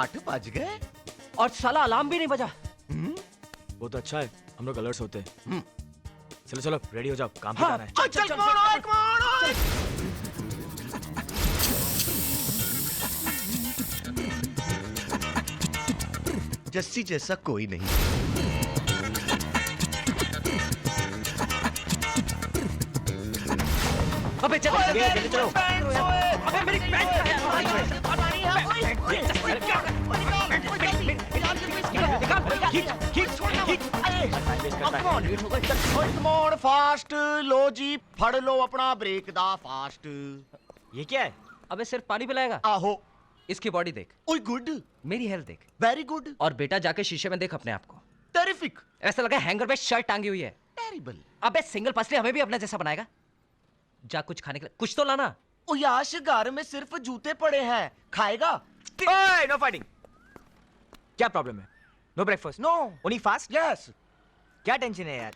8 बज गए और साला अलार्म भी नहीं बजा। वो तो अच्छा है, हम लोग अलर्ट होते हैं। चलो चलो रेडी हो जाओ, काम पे हाँ, जाना है। चल जस्सी जैसा कोई नहीं। अबे चलो जल्दी चलो। अबे मेरी पैंट फास्ट लो जी, फड़ लो अपना ब्रेक दा फास्ट। ये क्या है? अबे सिर्फ पानी पिलाएगा? आहो। इसकी बॉडी देख, ओए गुड, मेरी हेल्थ देख, वेरी गुड, और बेटा जाके शीशे में देख अपने आप को। टेरिफिक, ऐसा लगा हैंगर पे शर्ट टांगी हुई है। टेरिबल। अबे सिंगल पसली हमें भी अपना जैसा बनाएगा। जा कुछ खाने के लिए कुछ तो लाना। ओ याश, घर में सिर्फ जूते पड़े हैं, खाएगा? ओए, नो फाइटिंग। क्या प्रॉब्लम है? No breakfast? No. Only fast? Yes. क्या टेंशन है यार?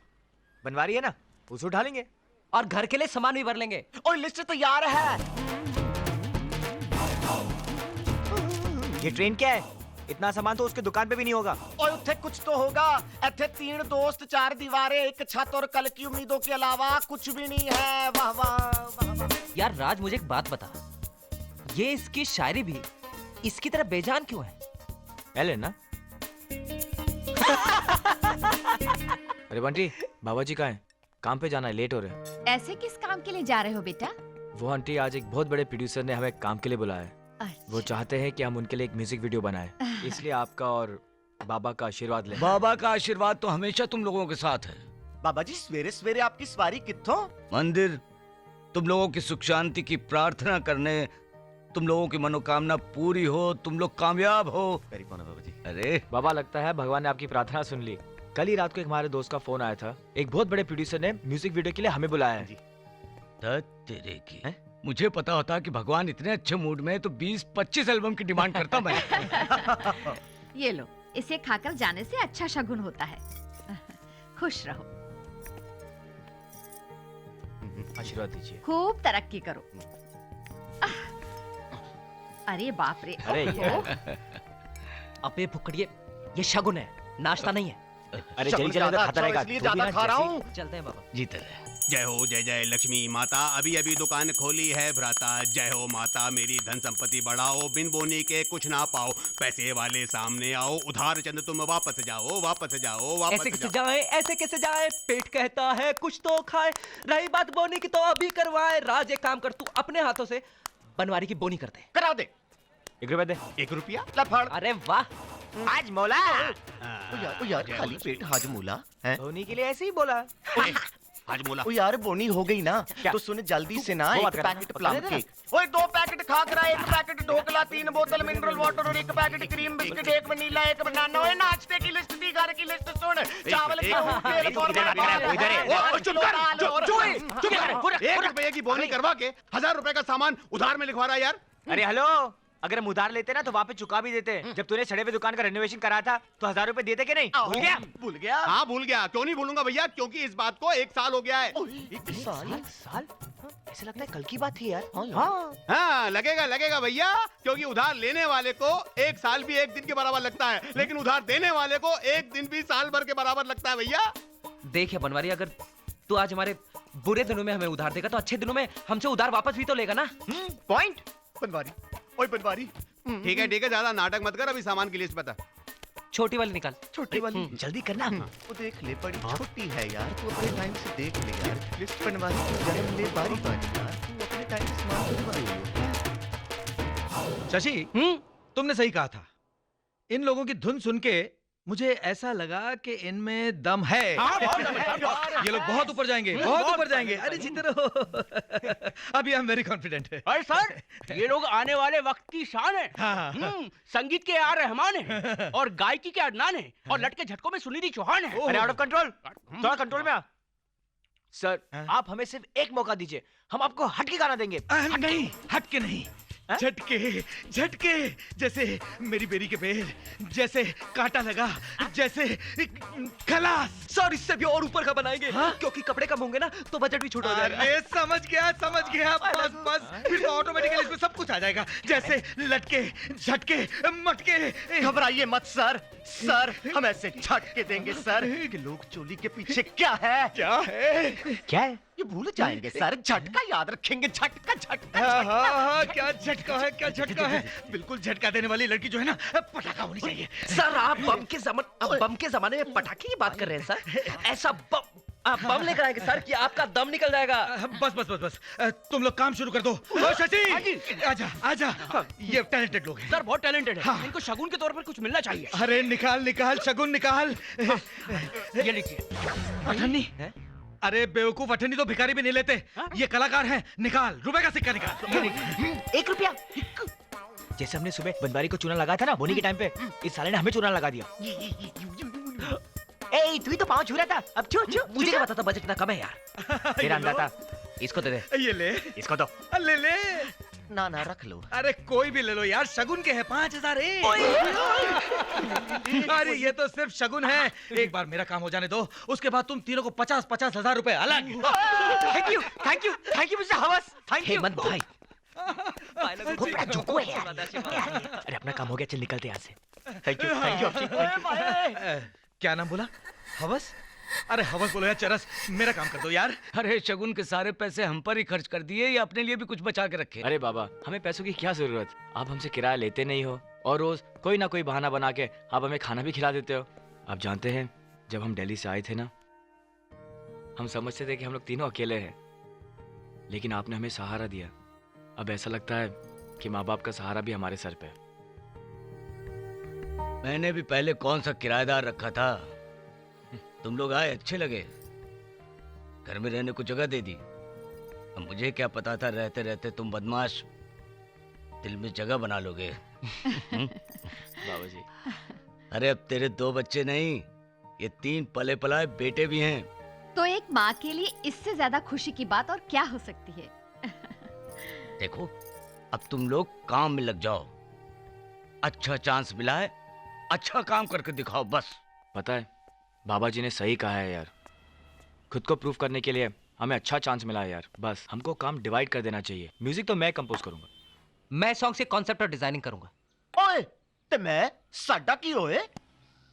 बनवारी है ना, उसे उठा लेंगे। और घर के लिए सामान भी भर लेंगे। ओए लिस्ट तैयार है। ये ट्रेन क्या है? इतना सामान तो उसके दुकान पे भी नहीं होगा। ओए उत्थे कुछ तो होगा। इत्थे 3 दोस्त, 4 दीवारें, एक छत और कल की उम्मीदों के अलावा कुछ भी नहीं है। वाह वाह वाह वाह। यार राज, मुझे एक बात बता, ये इसकी शायरी भी इसकी तरह बेजान क्यों है? एलन ना? अरे बंटी, बाबा जी कहाँ हैं? काम पे जाना है, लेट हो रहे हैं। ऐसे किस काम के लिए जा रहे हो बेटा? वो आंटी, आज एक बहुत बड़े प्रोड्यूसर ने हमें काम के लिए बुलाया है। अच्छा। वो चाहते हैं कि हम उनके लिए एक म्यूजिक वीडियो बनाएं, इसलिए आपका और बाबा का आशीर्वाद लें। बाबा का आशीर्वाद तो हमेशा तुम लोगों के साथ है। बाबा जी सवेरे सवेरे आपकी सवारी कित्थों? मंदिर, तुम लोगों की सुख शांति की प्रार्थना करने, तुम लोगों की मनोकामना पूरी हो, तुम लोग कामयाब हो। वेरी कौन है बाबा जी? अरे बाबा, लगता है भगवान ने आपकी प्रार्थना सुन ली। कल ही रात को एक हमारे दोस्त का फोन आया था, एक बहुत बड़े प्रोड्यूसर ने म्यूजिक वीडियो के लिए हमें बुलाया है। तेरे की है? मुझे पता होता कि भगवान इतने अच्छे मूड में है तो 20-25 एल्बम की डिमांड करता मैं। ये लो, इसे खाकर जाने से अच्छा शगुन होता है। खुश रहो, आशीर्वाद दीजिए। खूब तरक्की करो। अरे बाप रे। अरे ओहो। अबे भुक्कड़िए, ये शगुन है, नाश्ता नहीं है। अरे जल्दी जल्दी खाता रहेगा, इसलिए तू भी ज्यादा ना खा रहा जैसे- हूँ। चलते हैं बाबा। जीते रहे। जय हो जय जय लक्ष्मी माता, अभी अभी दुकान खोली है भ्राता। जय हो माता, मेरी धन संपत्ति बढ़ाओ, बिन बोनी के कुछ ना पाओ। पैसे वाले सामने आओ, उधार चंद तुम वापस जाओ, वापस जाओ, वापस ऐसे कैसे जाओ। जाए, ऐसे कैसे जाए, पेट कहता है कुछ तो खाए। रही बात बोनी की तो अभी करवाए। राज एक काम कर, तू अपने हाथों से बनवारी की बोनी कर दे। करा दे। 1 रुपया दे। 1 रुपया? लफड़। अरे वाह, आज मौला ओ यार खाली पेट हाजमूला है। धोनी के लिए ऐसे ही बोला। आज बोला। ओ यार बोनी हो गई ना, क्या? तो सुन जल्दी से ना, वो 1 बात कर रहा पैकेट ना, प्लम दे देना। केक, ओए 2 पैकेट खाकरा, 1 पैकेट ढोकला, 3 बोतल मिनरल वाटर और 1 पैकेट क्रीम बिस्किट, 1 वनीला, 1 बनाना। ओए नाश्ते की लिस्ट दी, घर की लिस्ट सुन। चावल, गेहूं, तेल, इधर है। ओ, चुप कर, चुप कर। 1 रुपये की बोनी करवा के 1000 रुपए का सामान उधार में लिखवा रहा है यार। अरे हेलो, अगर हम उधार लेते ना तो वापस चुका भी देते। जब तूने सड़े हुए दुकान का रेनोवेशन करा था तो 1000 रुपए देते कि नहीं? भूल गया? भूल गया। हाँ भूल गया, क्यों नहीं भूलूंगा भैया, क्योंकि इस बात को 1 साल हो गया है। 1 साल? साल? ऐसा लगता है कल की बात थी यार। हाँ। हाँ लगेगा भैया, क्योंकि उधार लेने वाले को 1 साल भी 1 दिन के बराबर लगता है, लेकिन उधार देने वाले को 1 दिन भी साल भर के बराबर लगता है भैया। देख बनवारी, अगर तू आज हमारे बुरे दिनों में हमें उधार देगा तो अच्छे दिनों में हमसे उधार वापस भी तो लेगा ना। पॉइंट। बनवारी, ओए बनवारी। ठीक है, ज्यादा नाटक मत कर, अभी सामान की लिस्ट बता। छोटी वाली निकाल। छोटी वाली जल्दी करना। वो देख ले, बड़ी छोटी है यार, तू अपने टाइम से देख ले यार। लिस्ट बनवारी, तू जन्म ले बारी बारी यार, तू अपने टाइम से सामान बनवा। शशि, तुमने सही कहा था। इन लोगों की धुन सुन के मुझे ऐसा लगा कि इनमें दम है। ये लोग बहुत ऊपर जाएंगे, बहुत ऊपर जाएंगे। अरे जीते रहो। अभी आई एम वेरी कॉन्फिडेंट है। अरे सर, ये लोग आने वाले वक्त की शान है। हाँ। संगीत के आर रहमान है और गायकी के अदनान है और लटके झटकों में सुनिधि चौहान है। अरे आउट ऑफ कंट्रोल, थोड़ा कंट्रोल में आ। सर, आप हमें सिर्फ एक मौका दीजिए, हम आपको हट के गाना देंगे। नहीं, हट के नहीं। झटके झटके, जैसे मेरी बेरी के पेड़, जैसे कांटा लगा, जैसे खलास। सर इससे भी और ऊपर का बनाएंगे, क्योंकि कपड़े कम होंगे ना तो बजट भी छोटा हो जाएगा। अरे समझ गया, बस बस, फिर तो ऑटोमेटिकली इसमें सब कुछ आ जाएगा, जैसे लटके, झटके, मटके। घबराइए मत सर, सर हम ऐसे झटके देंगे सर कि लोग चोली के पीछे क्या है क्या है? ये भूल जाएंगे सर। झटका याद रखेंगे, झटका झटका हाँ झटका। हाँ हाँ, क्या झटका है, बिल्कुल झटका देने वाली लड़की जो है ना, पटाखा होनी चाहिए। सर आप बम के जमाने में पटाखे की बात कर रहे हैं सर? ऐसा आप बम लेकर आएंगे सर कि आपका दम निकल जाएगा। बस तुम लोग काम शुरू कर दो। ओ शशि, आजा, ये टैलेंटेड लोग हैं। सर बहुत टैलेंटेड है। हाँ। इनको शगुन के तौर पर कुछ मिलना चाहिए। अरे निकाल शगुन निकाल। ये लीजिए। अठन्नी, अरे बेवकूफ, अठन्नी तो भिखारी भी नहीं लेते, ये कलाकार हैं। निकाल, रुपए का सिक्का निकाल। 1 रुपया। जैसे हमने सुबह बनवारी को चूना लगाया था ना बोनी के टाइम पे, इस साले ने हमें चूना लगा दिया। ए तू ही तो पाँव छू रहा था, अब छू। मुझे क्या पता था बजट इतना कम है यार। तेरा अंदाजा था। इसको दे दे। ये ले, इसको दो। ले। ना रख लो। अरे कोई भी ले लो यार, शगुन के है 5000। अरे ये तो सिर्फ शगुन है, एक बार मेरा काम हो जाने दो, उसके बाद तुम तीनों को 50 हजार रुपए अलग। थैंक यू मिस्टर हवस, थैंक यू। हेमंत भाई, अरे अपना काम हो गया, चल निकलते यहाँ से। Thank you. क्या नाम बोला? हवस? अरे हवस बोलो यार, चरस, मेरा काम कर दो यार। अरे शगुन के सारे पैसे हम पर ही खर्च कर दिए, या अपने लिए भी कुछ बचा के रखे? अरे बाबा, हमें पैसों की क्या जरूरत? आप हमसे किराया लेते नहीं हो और रोज कोई ना कोई बहाना बना के आप हमें खाना भी खिला देते हो। आप जानते हैं, जब हम दिल्ली से आए थे ना, हम समझते थे कि हम लोग तीनों अकेले हैं, लेकिन आपने हमें सहारा दिया। अब ऐसा लगता है कि माँ बाप का सहारा भी हमारे सर पे है। मैंने भी पहले कौन सा किराएदार रखा था। तुम लोग आए, अच्छे लगे, घर में रहने को जगह दे दी। अब मुझे क्या पता था रहते रहते तुम बदमाश दिल में जगह बना लोगे। बाबा जी, अरे अब तेरे 2 बच्चे नहीं, ये 3 पले पलाए बेटे भी हैं। तो एक माँ के लिए इससे ज्यादा खुशी की बात और क्या हो सकती है। देखो, अब तुम लोग काम में लग जाओ। अच्छा चांस मिला है, अच्छा काम करके दिखाओ बस। पता है, बाबा जी ने सही कहा है यार। खुद को प्रूफ करने के लिए हमें अच्छा चांस मिला है यार। बस हमको काम डिवाइड कर देना चाहिए। म्यूजिक तो मैं कंपोज करूंगा, मैं सॉन्ग से कॉन्सेप्ट और डिजाइनिंग करूंगा। ओए ते मैं साडा की होए।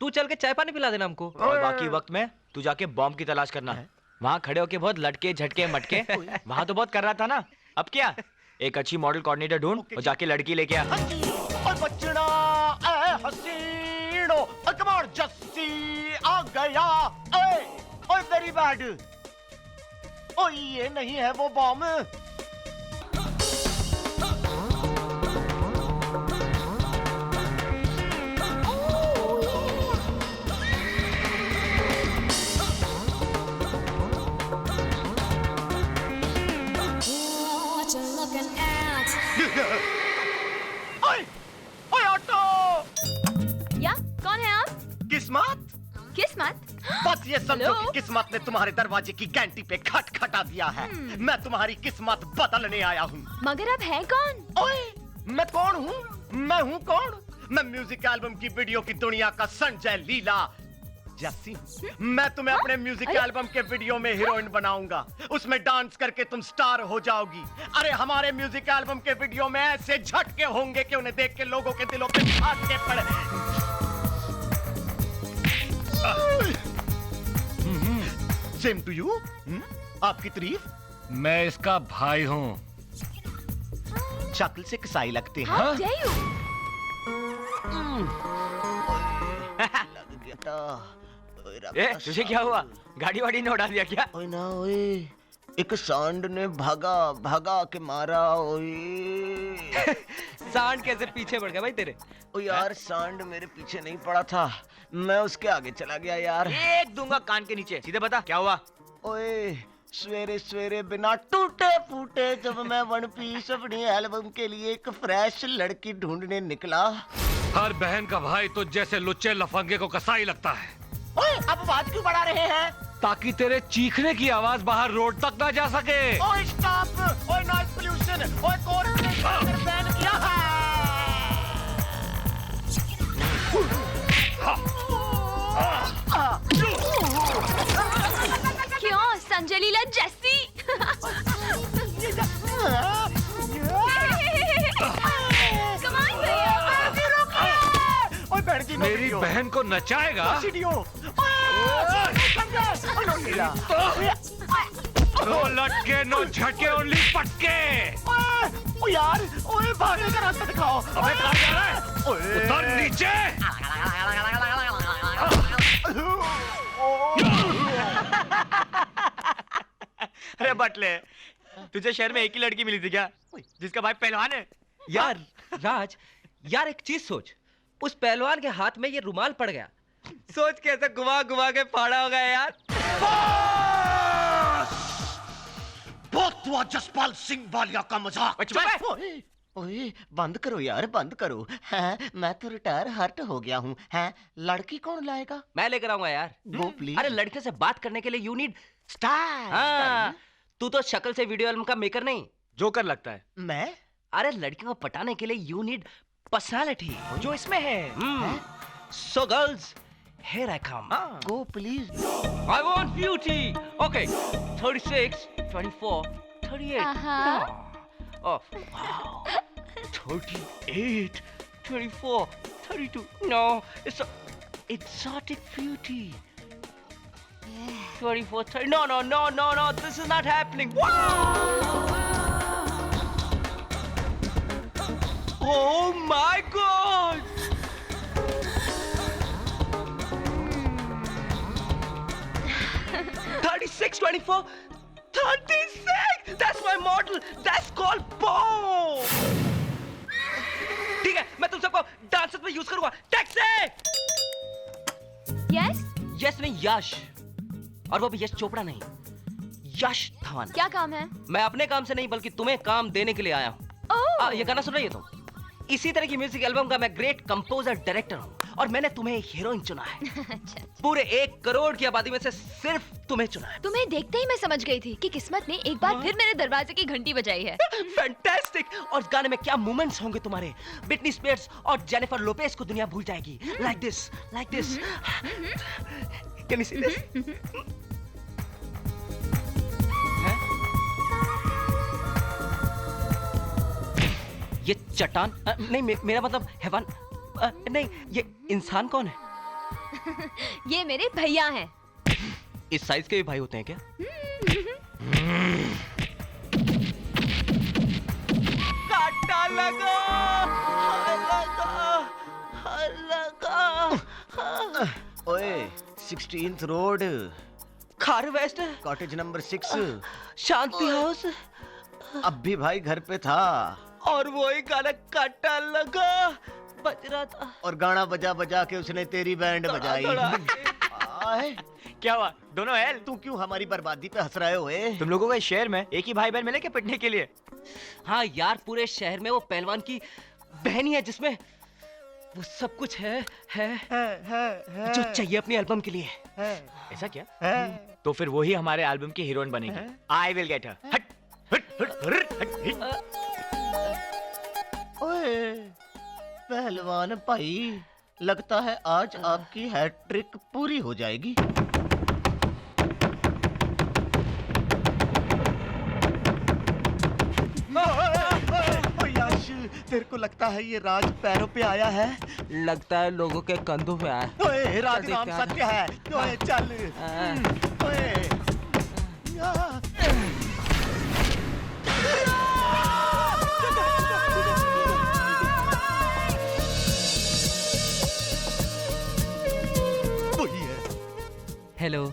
तू चल के चाय पानी पिला देना हमको। और बाकी वक्त में तू जाके बॉम्ब की तलाश करना है। वहाँ खड़े होके बहुत लटके झटके मटके वहाँ तो बहुत कर रहा था ना, अब क्या? एक अच्छी मॉडल कोऑर्डिनेटर ढूंढ और जाके लड़की लेके आ। और बचना ए हसीनो, और कम ऑन जस्सी आ गया। ओए वेरी बैड। ओए ये नहीं है वो बॉम्ब। ओए ऑटो। या कौन है आप? किस्मत, किस्मत? बस ये समझो हेलो? कि किस्मत ने तुम्हारे दरवाजे की घंटी पे खटखटा दिया है। मैं तुम्हारी किस्मत बदलने आया हूँ। मगर अब है कौन? ओए मैं कौन हूँ? मैं हूँ कौन? मैं म्यूजिक एल्बम की वीडियो की दुनिया का संजय लीला जस्सी हूँ। मैं तुम्हें अपने म्यूजिक एल्बम के वीडियो में हीरोइन बनाऊंगा, उसमें डांस करके तुम स्टार हो जाओगी। अरे हमारे म्यूजिक एल्बम के वीडियो में ऐसे झटके होंगे कि उन्हें देख के लोगों के दिलों पे छाके पड़े। Same to you. आपकी तारीफ। मैं इसका भाई हूँ। शक्ल से कसाई लगते हैं। How dare you? ए, तुझे क्या हुआ? गाड़ी वाड़ी ने उड़ा दिया क्या? ओए ना ओए, एक सांड ने भागा के मारा। ओए सांड कैसे पीछे बढ़ गया भाई तेरे? ओ यार, सांड मेरे पीछे नहीं पड़ा था, मैं उसके आगे चला गया यार। एक दूंगा कान के नीचे, सीधे बता क्या हुआ? ओए सवेरे सवेरे बिना टूटे फूटे जब मैं वन पीस अपनी एल्बम के लिए एक फ्रेश लड़की ढूंढने निकला। हर बहन का भाई तो जैसे लुच्चे लफंगे को कसाई लगता है। ओए अब आवाज क्यों बढ़ा रहे हैं? ताकि तेरे चीखने की आवाज बाहर रोड तक ना जा सके। ओए स्टॉप। ओए नॉइज पोल्यूशन। ओए कोर्ट ने बैन किया क्यों संजय लीला जैसी? कमाल भैया। ओए बहन की मेरी बहन को नचाएगा? नो लटके नो झटके ओनली पटके। ओ यार, ओए भागने का रास्ता दिखाओ। अबे कहाँ जा रहा है? उतर नीचे। अरे बटले, तुझे शहर में एक ही लड़की मिली थी क्या जिसका भाई पहलवान है? यार राज, यार एक चीज सोच, उस पहलवान के हाथ में ये रुमाल पड़ गया, सोच कैसे घुमा घुमा के फाड़ा होगा यार। बहुत हुआ जसपाल सिंह वालिया का मजाक। ओए, ओए बंद करो यार, बंद करो। हाँ, मैं तो रिटायर हर्ट हो गया हूँ। हाँ, लड़की कौन लाएगा? मैं लेकर आऊंगा यार। Go please. अरे लड़के से बात करने के लिए यू नीड स्टाइल। हाँ, तू तो शक्ल से वीडियो एल्बम का मेकर नहीं, जोकर लगता है। मैं? अरे लड़कियों को पटाने के लिए यू नीड पर्सनालिटी, जो इसमें है। So girls, here I come. Go please. I want beauty. Okay, 36, 24, 38. Oh, wow. 38, 24, 32. No, it's a exotic beauty. 24, 30. No, no, no, no, no. This is not happening. Wow! Oh my God! Thirty-six, 24, 36. That's my model. That's called bomb. ठीक है, मैं तुम सबको dancers में use करूंगा। Taxi! Yes? Yes नहीं, यश। और वो भी यश चोपड़ा नहीं, यश धवन। क्या काम है? मैं अपने काम से नहीं बल्कि तुम्हें काम देने के लिए आया हूँ। ये गाना सुन रही हो तुम? इसी तरह की म्यूजिक एल्बम का मैं ग्रेट कंपोजर डायरेक्टर हूँ और मैंने तुम्हें हीरोइन चुना है। अच्छा। पूरे 1 करोड़ की आबादी में से सिर्फ तुम्हें चुना है। तुम्हें देखते ही मैं समझ गई थी कि किस्मत ने एक बार फिर मेरे दरवाजे की घंटी बजाई है। फैंटास्टिक! और इस गाने में क्या मोमेंट्स होंगे तुम्हारे। ब्रिटनी स्पीयर्स और जेनिफर लोपेज को दुनिया भूल जाएगी। Like this, like this. Can you see this? ये चट्टान नहीं, मेरा मतलब हैवान नहीं, ये इंसान कौन है? ये मेरे भैया हैं। इस साइज के भी भाई होते हैं क्या? काटा लगा, लगा। ओए 16th रोड, खार वेस्ट, कॉटेज नंबर 6। शांति हाउस। अब भी भाई घर पे था और वही गाना काटा लगा बज रहा था और गाना बजा बजा के उसने तेरी बैंड बजाई। आए, क्या हुआ? दोनों है? तू क्यों हमारी बर्बादी पे हंस रहे हो? तुम लोगों को इस शहर में एक ही भाई बहन मिले क्या पिटने के लिए? हाँ यार, पूरे शहर में वो पहलवान की बहन ही है जिसमें वो सब कुछ है जो चाहिए अपनी एल्बम के लिए। ऐसा क्या? तो फिर वही हमारे एल्बम की हीरोइन बनेगी। I will get her. हट हट हट हट। ओए पहलवान भाई, लगता है आज आपकी हैट्रिक पूरी हो जाएगी। यश, तेरे को लगता है ये राज पैरों पे आया है? लगता है लोगों के कंधों पे आया। ओए राज नाम सत्य है। ओए चल। ओए हेलो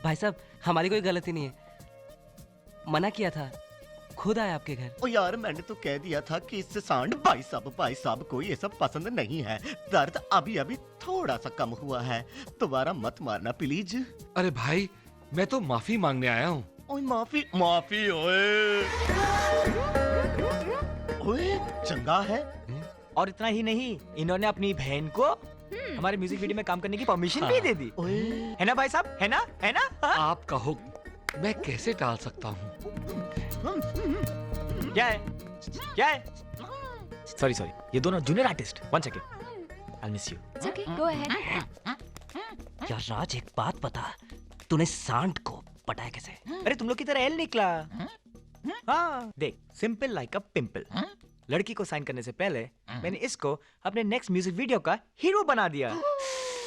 भाई साहब, हमारी कोई गलती नहीं है, मना किया था, खुद आया आपके घर। ओ यार, मैंने तो कह दिया था कि इससे सांड भाई साहब को ये सब पसंद नहीं है। दर्द अभी अभी थोड़ा सा कम हुआ है, दोबारा मत मारना प्लीज। अरे भाई, मैं तो माफी मांगने आया हूँ। ओए माफी माफी? ओए ओए चंगा है। और इतना ही नहीं, इन्होंने अपनी बहन को हमारे म्यूजिक वीडियो में काम करने की परमिशन भी दे दी। है ना भाई साहब? है ना? है ना? आपका हुक्म मैं कैसे टाल सकता हूँ? क्या है? क्या है? सॉरी, ये दोनों junior artist. 1 second. I'll miss you. It's okay, go ahead. यार राज, एक बात बता, तूने सांड को पटाया कैसे? अरे तुम लोग की तरह एल निकला। हाँ देख, सिंपल लाइक अ पिंपल। लड़की को साइन करने से पहले मैंने इसको अपने नेक्स्ट म्यूजिक वीडियो का हीरो बना दिया।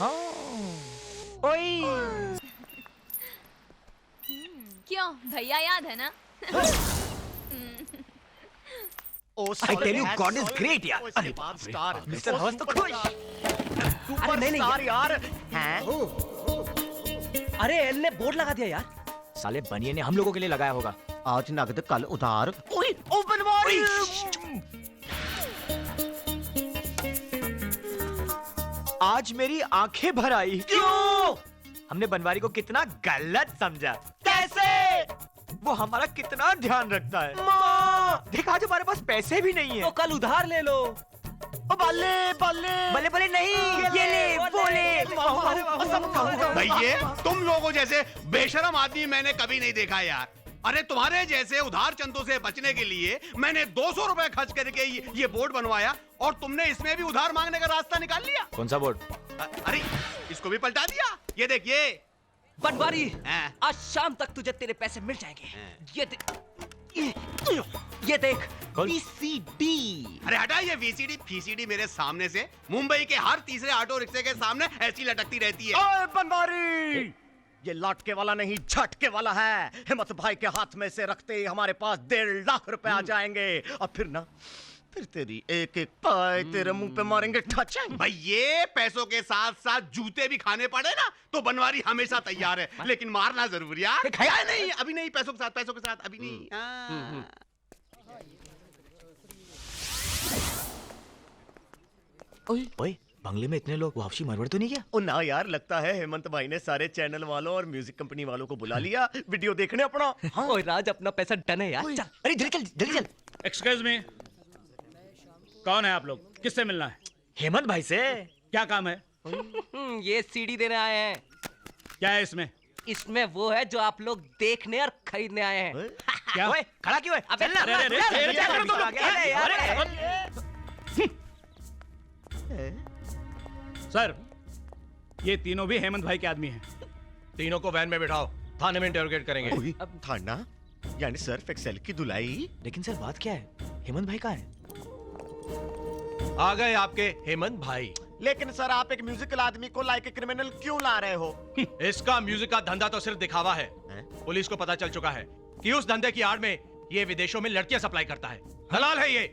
हाँ। ओए। क्यों भैया याद है ना? I tell you, God is great यार। अरे स्टार मिस्टर हवस तो खुश। अरे नहीं यार, हैं? अरे एल ने बोर्ड लगा दिया यार। साले बनिए ने हम लोगों के लिए लगाया होगा। आज नगद कल उधार। ओए ओ बनवारी। आज मेरी आंखें भर आई। क्यों? हमने बनवारी को कितना गलत समझा। कैसे? वो हमारा कितना ध्यान रखता है। देख आज हमारे पास पैसे भी नहीं है। तो कल उधार ले लो। ओ बल्ले बल्ले बल्ले बल्ले नहीं, ये ले वो ले। भैया तुम लोगों जैसे बेशरम आदमी मैंने कभी नहीं देखा यार। अरे तुम्हारे जैसे उधार चंदों से बचने के लिए मैंने 200 रुपए खर्च करके ये बोर्ड बनवाया और तुमने इसमें भी उधार मांगने का रास्ता निकाल लिया। कौन सा बोर्ड? अरे इसको भी पलटा दिया। ये देखिए बनवारी, आज शाम तक तुझे तेरे पैसे मिल जाएंगे। ये देख VCD। अरे हटा ये VCD फीसीडी मेरे सामने से। मुंबई के हर तीसरे ऑटो रिक्शे के सामने ऐसी लटकती रहती है। ओए बनवारी, ये लटके वाला नहीं झटके वाला है। हिम्मत भाई के हाथ में से रखते ही हमारे पास 1.5 लाख रुपए आ जाएंगे और फिर तेरी एक एक पाई तेरे मुंह पे मारेंगे ठचाएंगे। भाई ये पैसों के साथ साथ जूते भी खाने पड़े ना तो बनवारी हमेशा तैयार है, लेकिन मारना जरूर यार। नहीं अभी नहीं, पैसों के साथ अभी नहीं। ओए बंगले में इतने लोग, वापसी मरवड़ तो नहीं गया? ओ ना यार, लगता है हेमंत भाई ने सारे चैनल वालों और म्यूजिक कंपनी वालों को बुला लिया वीडियो देखने अपना। हाँ। ओए राज, अपना पैसा डन है यार। चल। अरे जल्दी चल। एक्सक्यूज मी, कौन है आप लोग? किससे मिलना है? हेमंत भाई से। क्या काम है? ये CD देने आए हैं। क्या है इसमें? इसमें वो है जो आप लोग देखने और खरीदने आए हैं। क्या? ओए खड़ा क्यों है? अबे सर, ये तीनों भी हेमंत भाई के आदमी हैं। तीनों को वैन में बिठाओ, थाने में इंटरोगेट करेंगे। अब थाना यानी सर्फ एक्सेल की धुलाई। लेकिन सर बात क्या है, हेमंत भाई कहाँ है? आ गए आपके हेमंत भाई। लेकिन सर आप एक म्यूजिकल आदमी को लाइक ए क्रिमिनल क्यों ला रहे हो? इसका म्यूजिक का धंधा तो सिर्फ दिखावा है। पुलिस को पता चल चुका है कि उस धंधे की आड़ में ये विदेशों में लड़कियां सप्लाई करता है। हलाल है ये।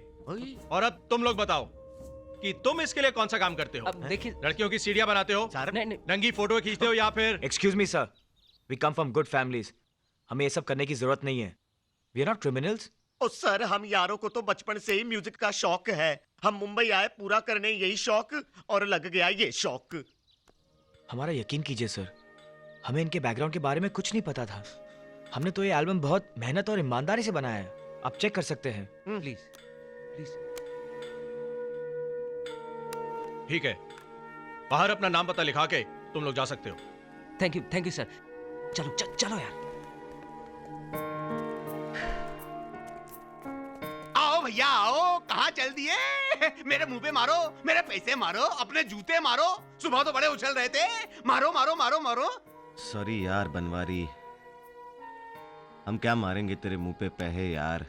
और अब तुम लोग बताओ कि तुम इसके लिए कौन सा काम करते हो? अब देखिए, लड़कियों की सीढ़ियां बनाते हो, नहीं। रंगी फोटो खींचते हो, या फिर? Excuse me sir, we come from good families. हमें ये सब करने की जरूरत नहीं है। We are not criminals. Oh sir, हम यारों को तो बचपन से ही म्यूजिक का शौक है। हम मुंबई आए पूरा करने यही शौक और लग गया ये शौक। हमारा यकीन कीजिए सर, हमें इनके बैकग्राउंड के बारे में कुछ नहीं पता था। हमने तो ये एल्बम बहुत मेहनत और ईमानदारी से बनाया है। आप चेक कर सकते हैं। Please please. ठीक है, बाहर अपना नाम पता लिखा के तुम लोग जा सकते हो। Thank you sir. चलो यार। आओ भैया आओ, कहाँ चल दिए? मेरे मुंह पे मारो, मेरे पैसे मारो, अपने जूते मारो। सुबह तो बड़े उछल रहे थे। मारो मारो मारो मारो। सॉरी यार बनवारी, हम क्या मारेंगे तेरे मुंह पे पैसे यार।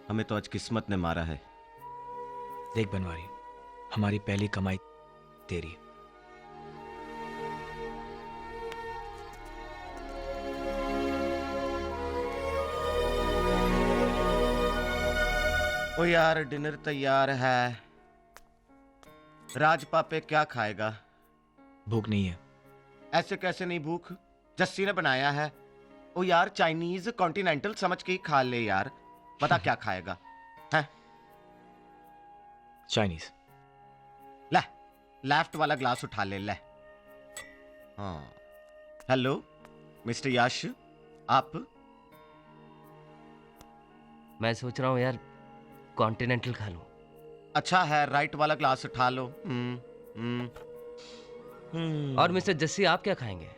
हमें तो आज किस्मत ने मारा है। देख बनवारी, हमारी पहली कमाई तेरी। ओ यार डिनर तैयार है। राज पापे क्या खाएगा? भूख नहीं है। ऐसे कैसे नहीं भूख? जस्सी ने बनाया है। ओ यार चाइनीज कॉन्टिनेंटल समझ के ही खा ले यार। बता क्या खाएगा? हैं? चाइनीज। ले, लेफ्ट वाला ग्लास उठा ले। ले। हाँ। हेलो मिस्टर यश, आप? मैं सोच रहा हूँ यार, कॉन्टिनेंटल खा लूं। अच्छा है, राइट वाला ग्लास उठा लो। और मिस्टर जस्सी, आप क्या खाएंगे?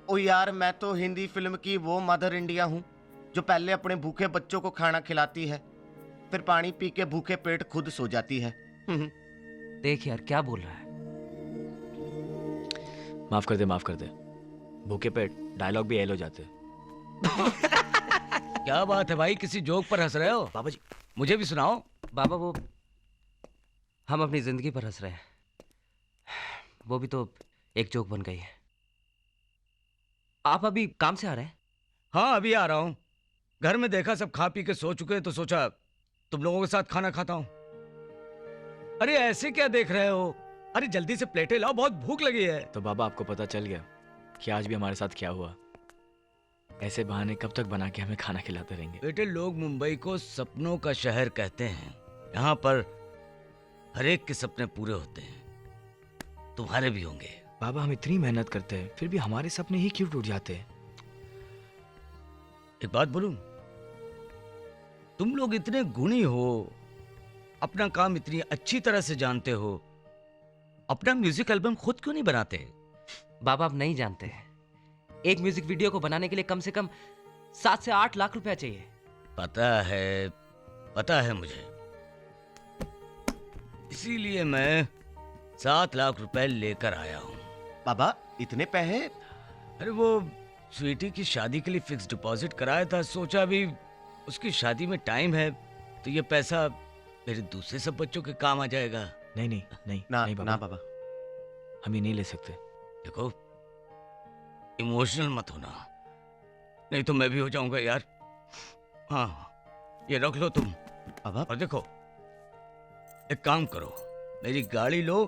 ओ यार, मैं तो हिंदी फिल्म की वो मदर इंडिया हूँ जो पहले अपने भूखे बच्चों को खाना खिलाती है, फिर पानी पी के भूखे पेट खुद सो जाती है। देख यार क्या बोल रहा है। माफ कर दे, माफ कर दे। भूखे पेट डायलॉग भी एल हो जाते। क्या बात है भाई, किसी जोक पर हंस रहे हो? बाबा जी मुझे भी सुनाओ। बाबा वो हम अपनी जिंदगी पर हंस रहे हैं, वो भी तो एक जोक बन गई है। आप अभी काम से आ रहे हैं? हाँ अभी आ रहा हूँ। घर में देखा सब खा पी के सो चुके हैं तो सोचा तुम लोगों के साथ खाना खाता हूँ। अरे ऐसे क्या देख रहे हो? अरे जल्दी से प्लेटें लाओ, बहुत भूख लगी है। तो बाबा आपको पता चल गया कि आज भी हमारे साथ क्या हुआ? ऐसे बहाने कब तक बना के हमें खाना खिलाते रहेंगे? बेटे लोग मुंबई को सपनों का शहर कहते हैं। यहाँ पर हर एक के सपने पूरे होते हैं, तुम्हारे भी होंगे। बाबा हम इतनी मेहनत करते हैं फिर भी हमारे सपने ही क्यों टूट जाते हैं? एक बात बोलूं, तुम लोग इतने गुणी हो, अपना काम इतनी अच्छी तरह से जानते हो, अपना म्यूजिक एल्बम खुद क्यों नहीं बनाते? बाबा आप नहीं जानते हैं, एक म्यूजिक वीडियो को बनाने के लिए कम से कम 7 से 8 लाख रुपया चाहिए। पता है मुझे, इसीलिए मैं 7 लाख रुपए लेकर आया हूँ। बाबा इतने पैसे? अरे वो स्वीटी की शादी के लिए फिक्स डिपॉजिट कराया था, सोचा अभी उसकी शादी में टाइम है तो ये पैसा मेरे दूसरे सब बच्चों के काम आ जाएगा। नहीं नहीं नहीं ना नहीं ना बाबा, हम ये नहीं ले सकते। देखो इमोशनल मत होना, नहीं तो मैं भी हो जाऊंगा यार। हाँ ये रख लो तुम। बाबा और देखो एक काम करो, मेरी गाड़ी लो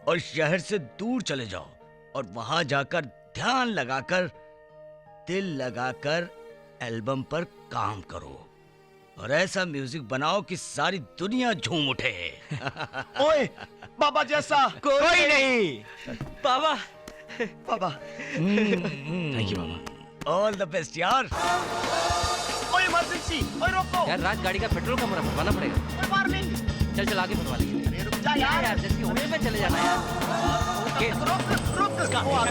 और शहर से दूर चले जाओ और वहां जाकर ध्यान लगाकर दिल लगाकर एल्बम पर काम करो और ऐसा म्यूजिक बनाओ कि सारी दुनिया झूम उठे। ओए बाबा जैसा कोई नहीं। बाबा बाबा थैंक यू बाबा। ऑल द बेस्ट यार। ओए इमरजेंसी, ओए रोको। यार रात गाड़ी का पेट्रोल का भरवाना पड़ेगा। ओए वार्निंग। चल चल आगे भरवा लेंगे। अरे रुक जा यार, जैसे होटल में चले जाना यार। रुक वो आ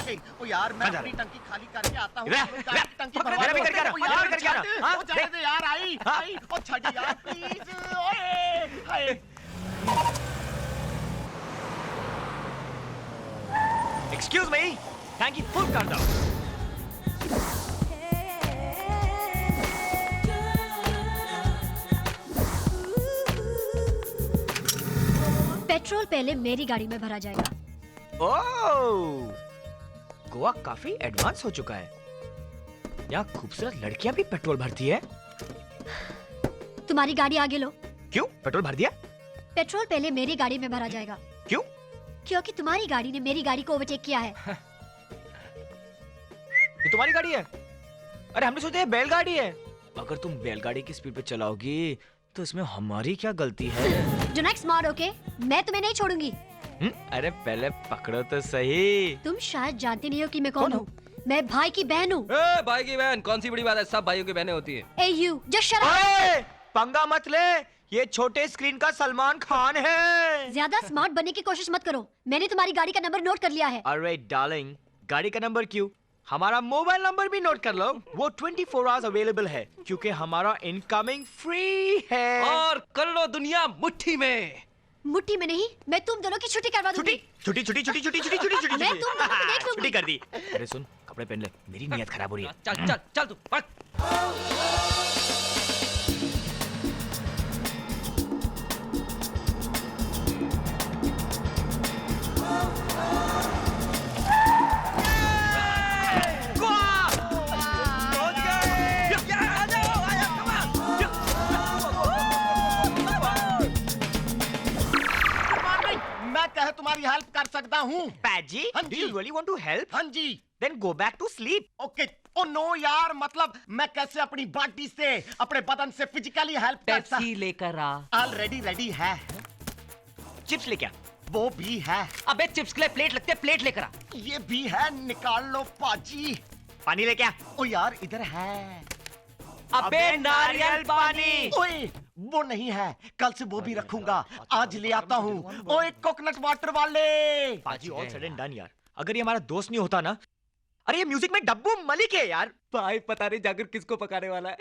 गई। ओ यार मैं अपनी टंकी खाली करके आता हूँ। टंकी भरवा भी करके आ रहा, यार, करके आ रहा। छट, ओ जाने दे यार, आई ओ छट यार प्लीज। ओए हाय। एक्सक्यूज मी, टैंकी फुल कर दो। पेट्रोल पहले मेरी गाड़ी में भरा जाएगा। ओह, गोवा काफी एडवांस हो चुका है। यहाँ खूबसूरत लड़कियां भी पेट्रोल भरती है। तुम्हारी गाड़ी आगे लो। क्यों? पेट्रोल भर दिया? पेट्रोल पहले मेरी गाड़ी में भरा जाएगा। क्यों? क्योंकि तुम्हारी गाड़ी ने मेरी गाड़ी को ओवरटेक किया है। ये तुम्हारी गाड़ी है? अरे हमने सोचा ये बैलगाड़ी है। अगर तुम बैलगाड़ी की स्पीड पे चलाओगी तो इसमें हमारी क्या गलती है? Do not smart, okay? मैं तुम्हें नहीं छोड़ूंगी। अरे पहले पकड़ो तो सही। तुम शायद जानते नहीं हो कि मैं कौन हूँ। मैं भाई की बहन हूँ। भाई की बहन कौन सी बड़ी बात है, सब भाइयों की बहनें होती है। Hey you, just shut up. ओए, पंगा मत ले, ये छोटे स्क्रीन का सलमान खान है। ज्यादा स्मार्ट बनने की कोशिश मत करो। मैंने तुम्हारी गाड़ी का नंबर नोट कर लिया है। अरे डार्लिंग, गाड़ी का नंबर क्यों? हमारा मोबाइल नंबर भी नोट कर लो। वो 24 आवर्स अवेलेबल है क्योंकि हमारा इनकमिंग फ्री है। और करोड़ों दुनिया मुट्ठी में। मुट्ठी में नहीं, मैं तुम दोनों की छुट्टी करवा दूंगी। छुट्टी छुट्टी छुट्टी छुट्टी छुट्टी छुट्टी छुट्टी मैं तुम दोनों को देख लूंगी। छुट्टी कर दी। अरे सुन, कपड़े पहन ले, मेरी नीयत खराब हो रही है। चल चल चल तू पढ़। मैं कहे तुम्हारी हेल्प कर सकता हूँ। पैजी, हाँ do ji. you really want to help? हाँ जी। Then go back to sleep. Okay. Oh no यार, मतलब मैं कैसे अपनी बॉडी से, अपने बदन से फिजिकली हेल्प कर सकता? पेप्सी लेकर आ। ऑलरेडी रेडी है। चिप्स लेके आ। वो भी है। अबे चिप्स के लिए प्लेट लगते है, प्लेट लेकर आ। ये भी है, निकाल लो पाजी। पानी लेके आ। ओ यार इधर है। अबे नारियल पानी। ओए वो नहीं है, कल से वो भी रखूंगा, आज ले आता हूँ। ओए कोकोनट वाटर वाले। पाजी ऑल सेड एंड डन यार। अगर ये हमारा दोस्त नहीं होता ना, अरे ये म्यूजिक में डब्बू मलिक है यार। भाई पता नहीं जाकर किसको पकाने वाला है।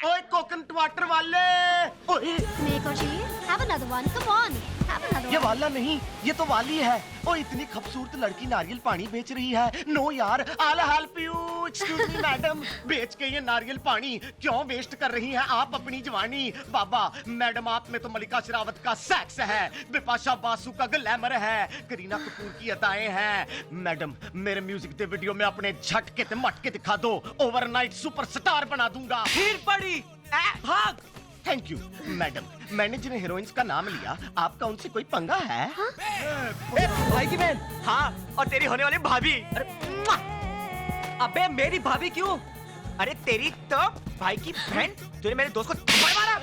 ओए कोकोनट वाटर वाले। ओए मेरे को चाहिए? Have another one. Come on. Have बना दो। ये वाला नहीं, ये तो वाली है। ओ इतनी खूबसूरत लड़की नारियल पानी बेच रही है। नो यार, I'll help you। Excuse me madam, बेच के ये नारियल पानी क्यों वेस्ट कर रही हैं आप अपनी जवानी? बाबा, मैडम आप में तो मलिका शेरावत का सेक्स है, बिपाशा बासु का ग्लैमर है, करीना कपूर की अदाएं हैं। मैडम, मेरे म्यूजिक दे वीडियो में अपने झटके ते मटके दिखा दो, ओवरनाइट सुपरस्टार बना दूंगा। फिर पड़ी भाग। Thank you madam. मैंने जिन हीरोइंस का नाम लिया, आपका उनसे कोई पंगा है? भाई की बहन। हाँ, और तेरी होने वाली भाभी। अबे मेरी भाभी क्यों? अरे तेरी तो भाई की बहन, तूने मेरे दोस्त को थप्पड़ मारा।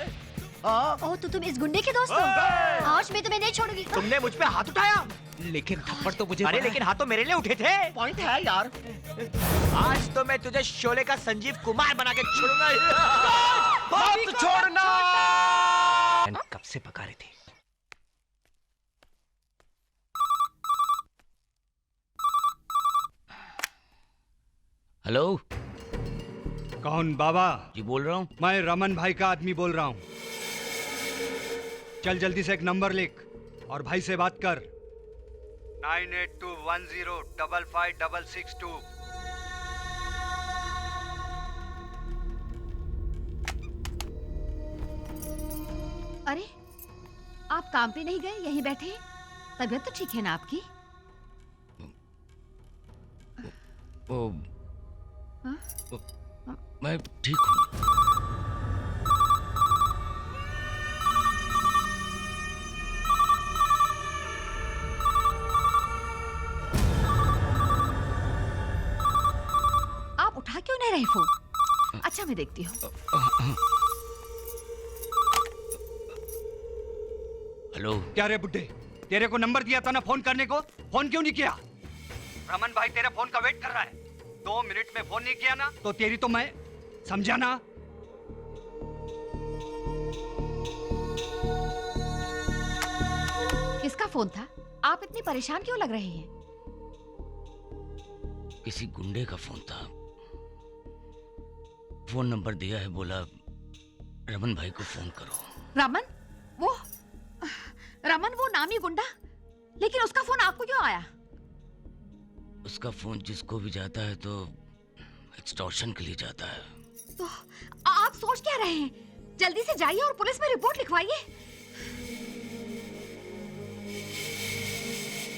ओह तो तुम इस गुंडे के दोस्त हो? आज मैं तुम्हें नहीं छोड़ूंगी। तुमने मुझ पे हाथ उठाया। लेकिन थप्पड़ तो मुझे अरे लेकिन हाथ तो मेरे लिए उठे थे। पॉइंट है यार। आज तो मैं तुझे शोले का संजीव कुमार बना के छोड़ूंगा। मत छोड़ना। कब से पका रही थी। हेलो, कौन बाबा? जी बोल रहा हूँ। मैं रमन भाई का आदमी बोल रहा हूँ। चल जल्दी से एक नंबर लिख और भाई से बात कर। 9821055662। अरे आप काम पे नहीं गए, यहीं बैठे? तबीयत तो ठीक है ना आपकी? ओ, हाँ? मैं ठीक हूँ। आप उठा क्यों नहीं रहे फोन? अच्छा मैं देखती हूँ। हेलो। क्या रे बुड्ढे, तेरे को नंबर दिया था ना फोन करने को, फोन क्यों नहीं किया? रमन भाई तेरे फोन का वेट कर रहा है। 2 मिनट में फोन नहीं किया ना तो तेरी तो मैं समझा ना। किसका फोन था? आप इतनी परेशान क्यों लग रहे हैं? किसी गुंडे का फोन था। फोन नंबर दिया है, बोला रमन भाई को फोन करो। रमन? वो नामी गुंडा? लेकिन उसका फोन आपको क्यों आया? उसका फोन जिसको भी जाता है तो एक्सटॉर्शन के लिए जाता है। तो आप सोच क्या रहे हैं? जल्दी से जाइए और पुलिस में रिपोर्ट लिखवाइए।